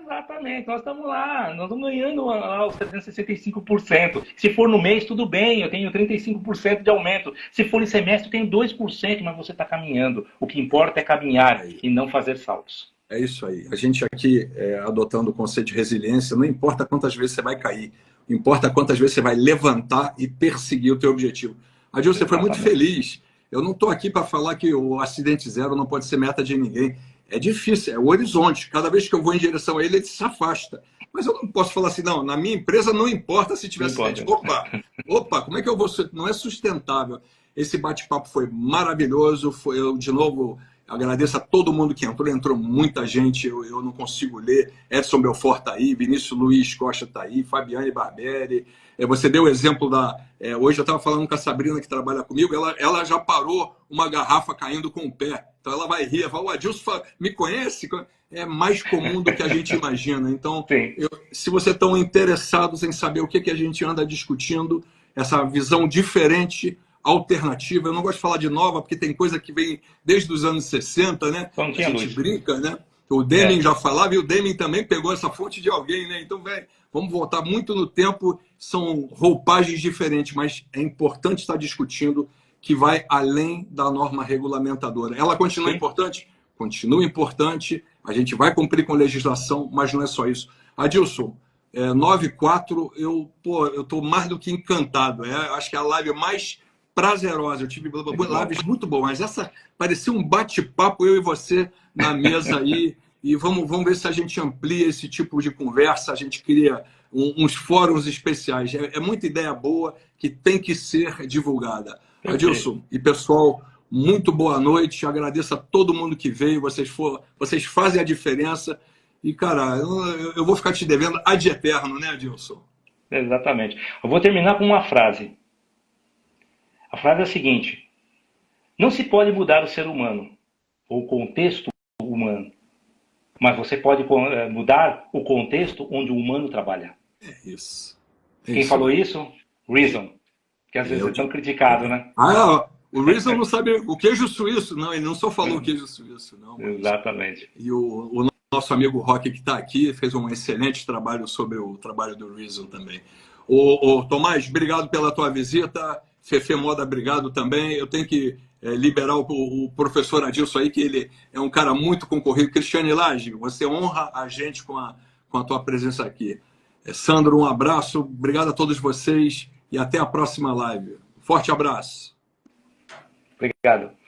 Exatamente. Nós estamos lá. Nós estamos ganhando lá os 365%. Se for no mês, tudo bem. Eu tenho 35% de aumento. Se for em semestre, eu tenho 2%, mas você está caminhando. O que importa é caminhar e não fazer saltos. É isso aí. A gente aqui, adotando o conceito de resiliência, não importa quantas vezes você vai cair, importa quantas vezes você vai levantar e perseguir o teu objetivo. Adilson, você foi muito feliz. Eu não estou aqui para falar que o acidente zero não pode ser meta de ninguém. É difícil, é o horizonte. Cada vez que eu vou em direção a ele se afasta. Mas eu não posso falar assim, não, na minha empresa não importa se tiver acidente. Opa, Opa, como é que eu vou... Não é sustentável. Esse bate-papo foi maravilhoso. Eu, de novo, agradeço a todo mundo que entrou. Entrou muita gente, eu não consigo ler. Edson Belfort está aí, Vinícius Luiz Costa está aí, Fabiane Barberi. Você deu o exemplo da... hoje eu estava falando com a Sabrina, que trabalha comigo, ela já parou uma garrafa caindo com o pé. Então ela vai rir, o Adilson me conhece? É mais comum do que a gente imagina. Então, se vocês estão interessados em saber o que a gente anda discutindo, essa visão diferente, alternativa, eu não gosto de falar de nova, porque tem coisa que vem desde os anos 60, né? A gente brinca, né? O Deming já falava, e o Deming também pegou essa fonte de alguém, né? Então, vamos voltar muito no tempo, são roupagens diferentes, mas é importante estar discutindo que vai além da norma regulamentadora. Ela continua importante? Continua importante, a gente vai cumprir com a legislação, mas não é só isso. Adilson, 9h04, eu estou mais do que encantado. Acho que é a live mais prazerosa. Eu tive lives muito boas, mas essa parecia um bate-papo, eu e você na mesa aí. E vamos ver se a gente amplia esse tipo de conversa, a gente cria uns fóruns especiais. É muita ideia boa que tem que ser divulgada. Adilson e pessoal, muito boa noite. Agradeço a todo mundo que veio. Vocês fazem a diferença. E, cara, eu vou ficar te devendo ad eterno, né, Adilson? Exatamente. Eu vou terminar com uma frase. A frase é a seguinte: não se pode mudar o ser humano, ou o contexto humano, mas você pode mudar o contexto onde o humano trabalha. É isso. Quem falou isso? Reason. Que às vezes é tão criticado, né? O Reason não sabe o queijo suíço. Não, ele não só falou o queijo suíço, não. Mas... Exatamente. E o nosso amigo Roque, que está aqui, fez um excelente trabalho sobre o trabalho do Reason também. Tomás, obrigado pela tua visita. Fefe Moda, obrigado também. Eu tenho que liberar o professor Adilson aí, que ele é um cara muito concorrido. Cristiane Lage, você honra a gente com a tua presença aqui. Sandro, um abraço. Obrigado a todos vocês e até a próxima live. Forte abraço. Obrigado.